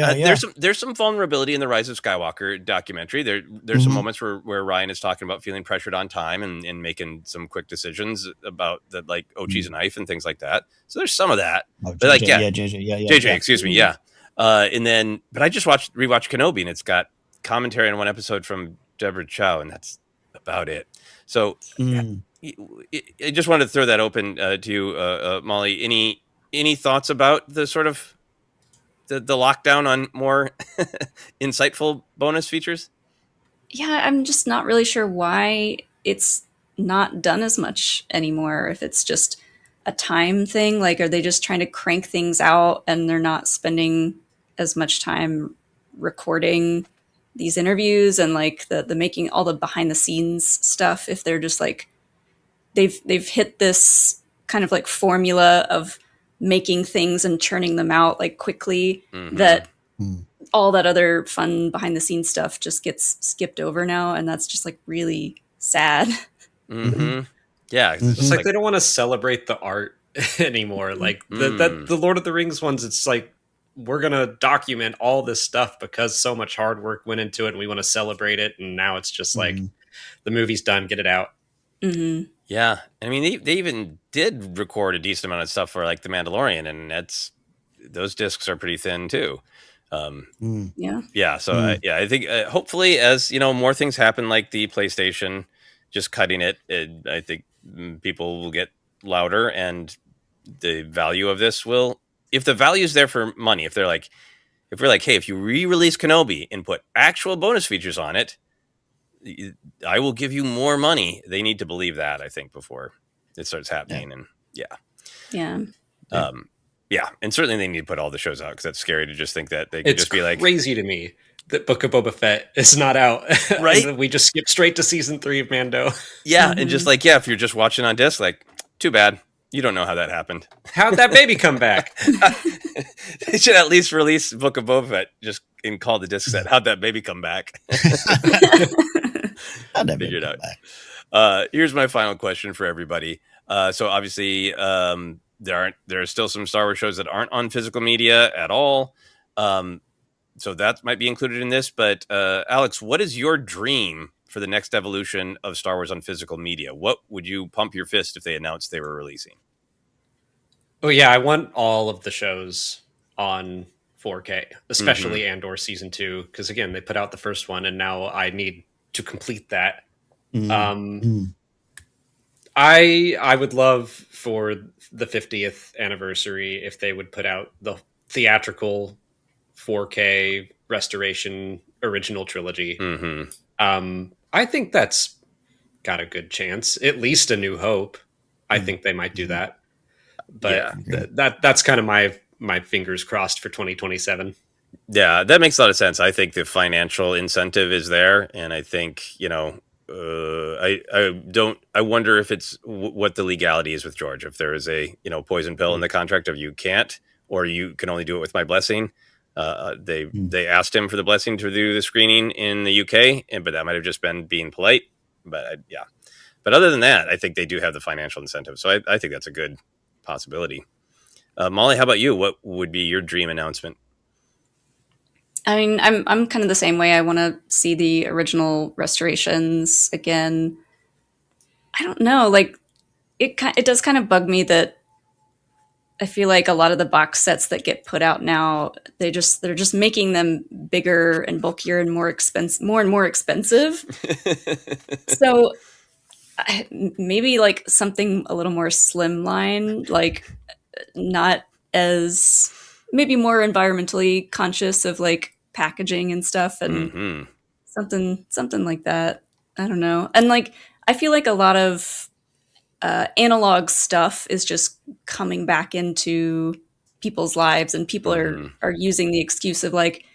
there's some vulnerability in the Rise of Skywalker documentary. There's some moments where Ryan is talking about feeling pressured on time and making some quick decisions about the choose a knife and things like that. So there's some of that. Oh, but JJ, excuse me, yeah. And then, but I just rewatched Kenobi, and it's got commentary on one episode from Deborah Chow, and that's about it. So I just wanted to throw that open to you, Mollie. Any thoughts about the sort of the lockdown on more insightful bonus features? Yeah, I'm just not really sure why it's not done as much anymore. If it's just a time thing, like, are they just trying to crank things out and they're not spending as much time recording these interviews and like the making all the behind the scenes stuff? If they're just like they've hit this kind of like formula of making things and churning them out like quickly, that all that other fun behind the scenes stuff just gets skipped over now, and that's just like really sad. Yeah, it's like they don't want to celebrate the art anymore. Like the Lord of the Rings ones, it's like, we're going to document all this stuff because so much hard work went into it and we want to celebrate it. And now it's just like, the movie's done, get it out. Yeah. I mean, they even did record a decent amount of stuff for like The Mandalorian, and those discs are pretty thin too. Yeah. So I think hopefully as more things happen, like the PlayStation just cutting it, I think people will get louder, and the value of this will, if the value is there for money, if we're like, hey, if you re-release Kenobi and put actual bonus features on it, I will give you more money. They need to believe that, I think, before it starts happening. And and certainly they need to put all the shows out, because that's scary to just think that they could just be like, it's crazy to me that Book of Boba Fett is not out, right? We just skip straight to season 3 of Mando. And just like, if you're just watching on disc, like, too bad. You don't know how that happened. How'd that baby come back? They should at least release Book of Boba Fett and call the disc set, How'd that baby come back? Figured out. Here's my final question for everybody. So obviously there are still some Star Wars shows that aren't on physical media at all. So that might be included in this. But Alex, what is your dream for the next evolution of Star Wars on physical media? What would you pump your fist if they announced they were releasing? Oh yeah, I want all of the shows on 4K, especially Andor season 2, because again, they put out the first one, and now I need to complete that. I would love for the 50th anniversary if they would put out the theatrical 4K restoration original trilogy. I think that's got a good chance. At least A New Hope. I think they might do that. But that's kind of my fingers crossed for 2027. Yeah, that makes a lot of sense. I think the financial incentive is there, and I think I wonder if it's what the legality is with George. If there is a poison pill in the contract of you can't, or you can only do it with my blessing. They asked him for the blessing to do the screening in the UK, but that might have just been being polite. But but other than that, I think they do have the financial incentive. So I think that's a good possibility. Mollie, how about you? What would be your dream announcement? I mean, I'm kind of the same way. I want to see the original restorations again. I don't know, like it does kind of bug me that I feel like a lot of the box sets that get put out now, they're just making them bigger and bulkier and more and more expensive. So maybe like something a little more slimline, like not as, maybe more environmentally conscious of like packaging and stuff, and something like that. I don't know. And like I feel like a lot of analog stuff is just coming back into people's lives, and people are using the excuse of like,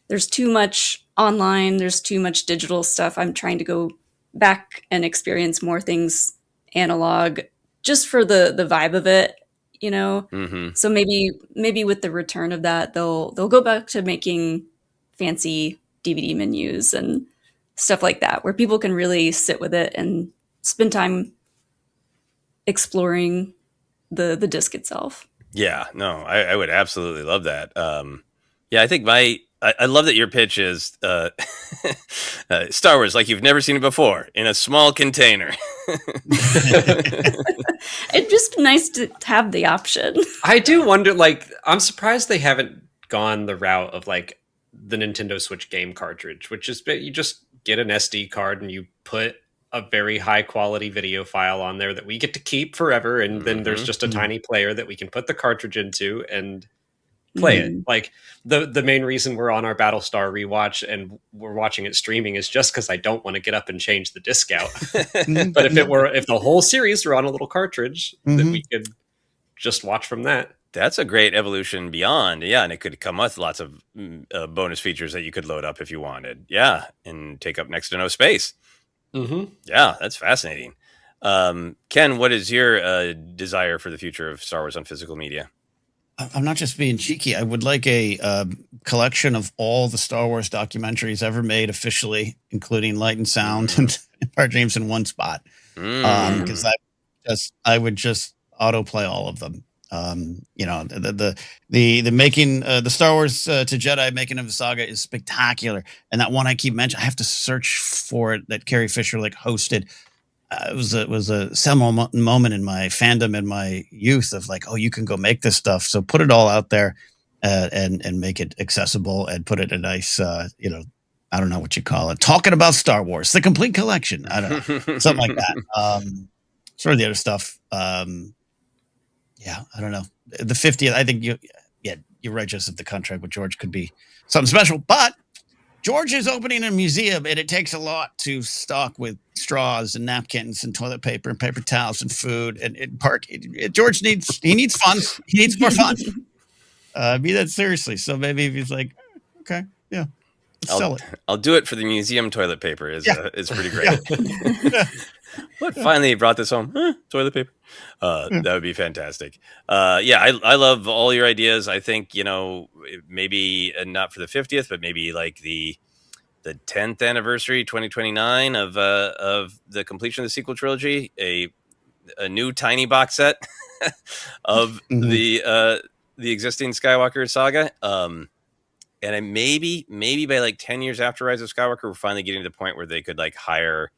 there's too much online, there's too much digital stuff. I'm trying to go back and experience more things analog just for the vibe of it, So maybe with the return of that, they'll go back to making fancy DVD menus and stuff like that, where people can really sit with it and spend time exploring the disc itself. Yeah, no, I would absolutely love that. Yeah, I think I love that your pitch is Star Wars like you've never seen it before in a small container. It's just nice to have the option. I do wonder, like, I'm surprised they haven't gone the route of like the Nintendo Switch game cartridge, which is you just get an SD card and you put a very high quality video file on there that we get to keep forever, and then there's just a tiny player that we can put the cartridge into and play it. Like the main reason we're on our Battlestar rewatch and we're watching it streaming is just because I don't want to get up and change the disc out. But if the whole series were on a little cartridge, then we could just watch from that. That's a great evolution beyond. Yeah, and it could come with lots of bonus features that you could load up if you wanted. Yeah, and take up next to no space. Yeah, that's fascinating. Ken, what is your desire for the future of Star Wars on physical media? I'm not just being cheeky. I would like a collection of all the Star Wars documentaries ever made officially, including Light and Sound and Part James in one spot. Because I would just autoplay all of them. The making the Star Wars to Jedi making of the saga is spectacular, and that one I keep mentioning, I have to search for it, that Carrie Fisher hosted. It was a seminal moment in my fandom in my youth of like, oh, you can go make this stuff. So put it all out there and make it accessible and put it in a nice, I don't know what you call it. Talking about Star Wars, the complete collection. I don't know, something like that. Sort of the other stuff. Yeah, I don't know. The 50th, I think you're right, Joseph. The contract with George could be something special, but George is opening a museum, and it takes a lot to stock with straws and napkins and toilet paper and paper towels and food. And George needs fun. He needs more fun. Be that seriously. So maybe if he's like, okay, yeah, let's sell it. I'll do it for the museum toilet paper. Is pretty great. Yeah. What? Finally brought this home? Toilet paper. That would be fantastic. I love all your ideas. I think, maybe not for the 50th, but maybe like the 10th anniversary, 2029 of the completion of the sequel trilogy, a new tiny box set of the existing Skywalker saga. And maybe by like 10 years after Rise of Skywalker, we're finally getting to the point where they could like hire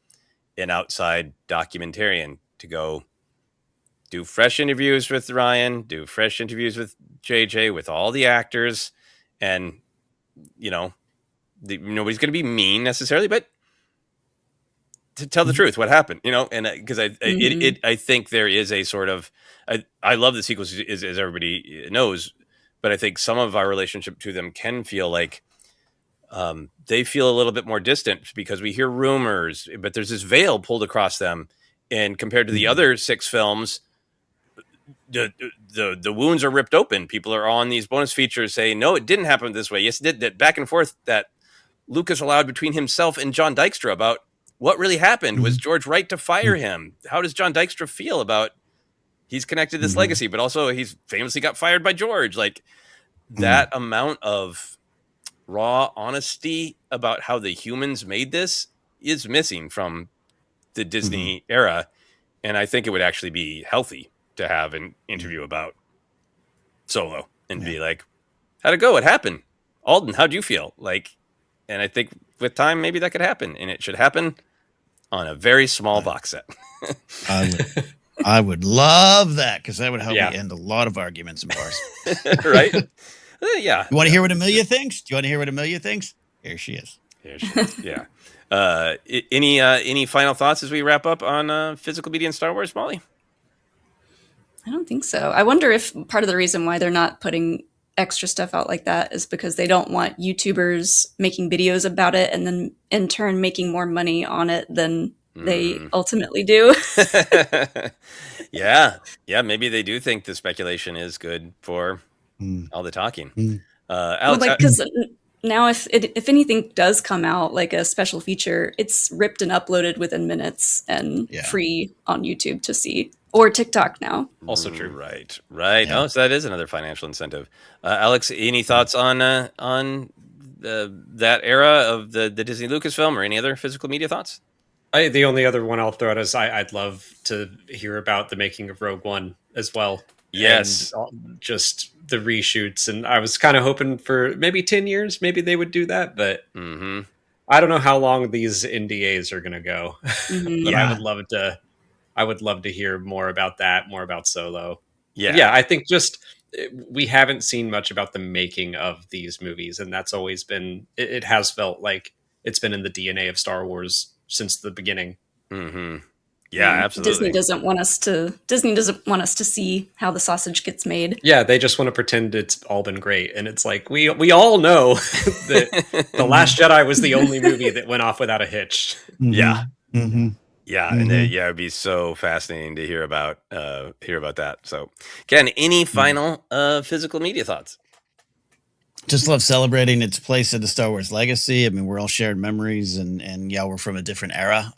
an outside documentarian to go do fresh interviews with Ryan, do fresh interviews with JJ, with all the actors, and nobody's going to be mean necessarily, but to tell the truth, what happened, and because I think there is a sort of, I love the sequels as everybody knows, but I think some of our relationship to them can feel like they feel a little bit more distant because we hear rumors, but there's this veil pulled across them. And compared to the other 6 films, the wounds are ripped open. People are on these bonus features saying, no, it didn't happen this way. Yes, it did. That back and forth that Lucas allowed between himself and John Dykstra about what really happened. Was George right to fire him? How does John Dykstra feel about he's connected this legacy, but also he's famously got fired by George? Like that amount of raw honesty about how the humans made this is missing from the Disney era. And I think it would actually be healthy to have an interview about Solo and be like, how'd it go? What happened? Alden, how'd you feel? Like, and I think with time, maybe that could happen, and it should happen on a very small box set. I would love that, because that would help me end a lot of arguments in bars. Right? Yeah. You want to hear what Amelia thinks? Do you want to hear what Amelia thinks? Here she is. Yeah. Any final thoughts as we wrap up on physical media and Star Wars, Mollie? I don't think so. I wonder if part of the reason why they're not putting extra stuff out like that is because they don't want YouTubers making videos about it and then in turn making more money on it than they ultimately do. Yeah. Maybe they do think the speculation is good for all the talking. Alex, because now if anything does come out like a special feature, it's ripped and uploaded within minutes and free on YouTube to see, or TikTok now. Also true. Right. Yeah. Oh, so that is another financial incentive. Alex, any thoughts on that era of the Disney Lucasfilm, or any other physical media thoughts? The only other one I'll throw out is I'd love to hear about the making of Rogue One as well. Yes. And just the reshoots. And I was kind of hoping for maybe 10 years, maybe they would do that. But I don't know how long these NDAs are going to go. But I would love to hear more about that, more about Solo. Yeah, I think just we haven't seen much about the making of these movies. And that's always been, it has felt like it's been in the DNA of Star Wars since the beginning. Yeah, absolutely. Disney doesn't want us to see how the sausage gets made. Yeah, they just want to pretend it's all been great, and it's like we all know that The Last Jedi was the only movie that went off without a hitch. Yeah, and it'd be so fascinating to hear about that. So, Ken, any final physical media thoughts? Just love celebrating its place in the Star Wars legacy. I mean, we're all shared memories, and yeah, we're from a different era.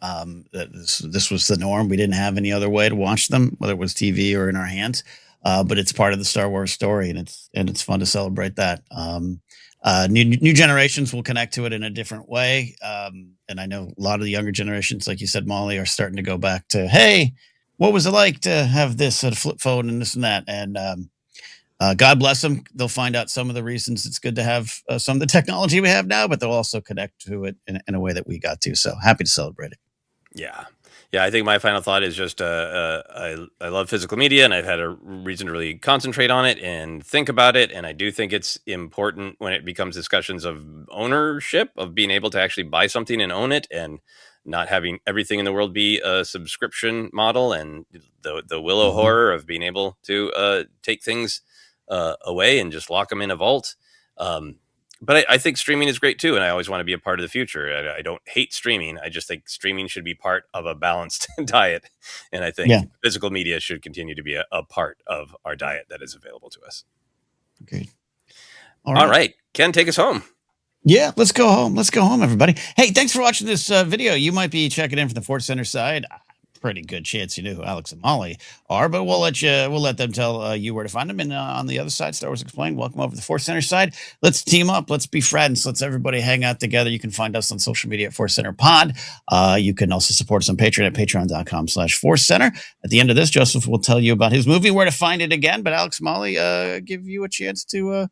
This was the norm. We didn't have any other way to watch them, whether it was TV or in our hands. But it's part of the Star Wars story, and it's fun to celebrate that. New generations will connect to it in a different way, and I know a lot of the younger generations, like you said, Mollie, are starting to go back to, hey, what was it like to have this at a flip phone and this and that, and God bless them. They'll find out some of the reasons it's good to have some of the technology we have now, but they'll also connect to it in a way that we got to. So happy to celebrate it. Yeah. I think my final thought is just I love physical media, and I've had a reason to really concentrate on it and think about it. And I do think it's important when it becomes discussions of ownership, of being able to actually buy something and own it, and not having everything in the world be a subscription model, and the willow horror of being able to take things away and just lock them in a vault. But I think streaming is great too, and I always want to be a part of the future. I don't hate streaming. I just think streaming should be part of a balanced diet, and I think physical media should continue to be a part of our diet that is available to us. Okay. All right. Ken, take us home. Yeah, let's go home. Let's go home, everybody. Hey, thanks for watching this video. You might be checking in from the ForceCenter side. Pretty good chance you knew who Alex and Mollie are, but we'll let them tell you where to find them. And on the other side, Star Wars Explained, welcome over to the ForceCenter side. Let's team up. Let's be friends. Let's everybody hang out together. You can find us on social media at ForceCenter Pod. You can also support us on Patreon at patreon.com/ForceCenter. At the end of this, Joseph will tell you about his movie, where to find it again. But Alex, Mollie, give you a chance to,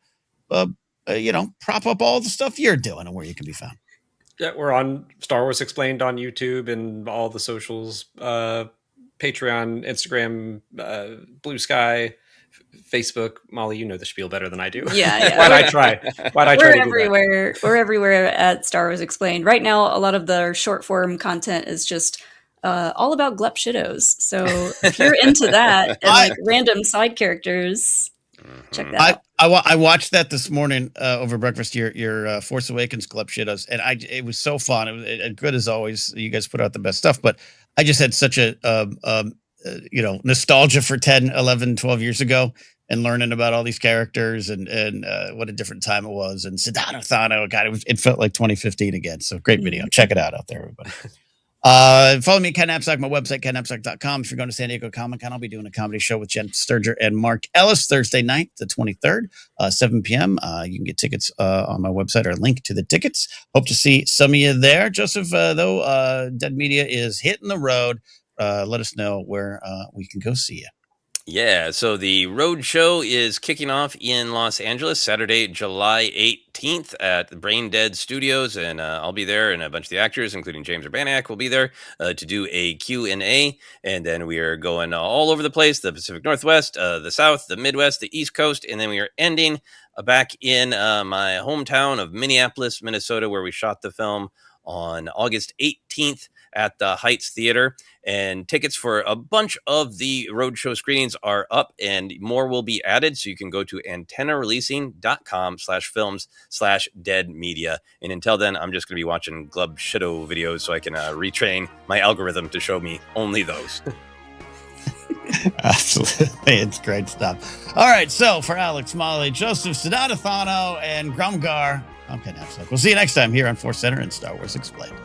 prop up all the stuff you're doing and where you can be found. Yeah, we're on Star Wars Explained on YouTube and all the socials, Patreon, Instagram, Blue Sky, Facebook. Mollie, you know the spiel better than I do. Yeah. Why'd I try? We're everywhere. We're everywhere at Star Wars Explained. Right now, a lot of the short form content is just all about Glup Shitos. So if you're into that and like random side characters, check that out. I watched that this morning over breakfast. Your Force Awakens Glup Shitos, and it was so fun. It was good as always. You guys put out the best stuff, but I just had such a nostalgia for 10, 11, 12 years ago, and learning about all these characters and what a different time it was. And Sedano Thano, God, it felt like 2015 again. So great video. Check it out there, everybody. Follow me at Ken Knapsack, my website, kenknapsack.com. If you're going to San Diego Comic-Con, I'll be doing a comedy show with Jen Sturger and Mark Ellis Thursday night, the 23rd, 7 p.m. You can get tickets on my website, or link to the tickets. Hope to see some of you there. Joseph, though, Dead Media is hitting the road. Let us know where we can go see you. Yeah, so the road show is kicking off in Los Angeles Saturday, July 18th at the Brain Dead Studios, and I'll be there, and a bunch of the actors, including James Urbaniak, will be there to do a Q&A, and then we are going all over the place, the Pacific Northwest, the South, the Midwest, the East Coast, and then we are ending back in my hometown of Minneapolis, Minnesota, where we shot the film on August 18th at the Heights Theater. And tickets for a bunch of the roadshow screenings are up, and more will be added. So you can go to antennareleasing.com/films/dead-media. And until then, I'm just going to be watching Glub Shido videos so I can retrain my algorithm to show me only those. Absolutely. It's great stuff. All right. So for Alex, Mollie, Joseph, Sedano Thano, and Grumgar, I'm Ken Knapsack. We'll see you next time here on ForceCenter and Star Wars Explained.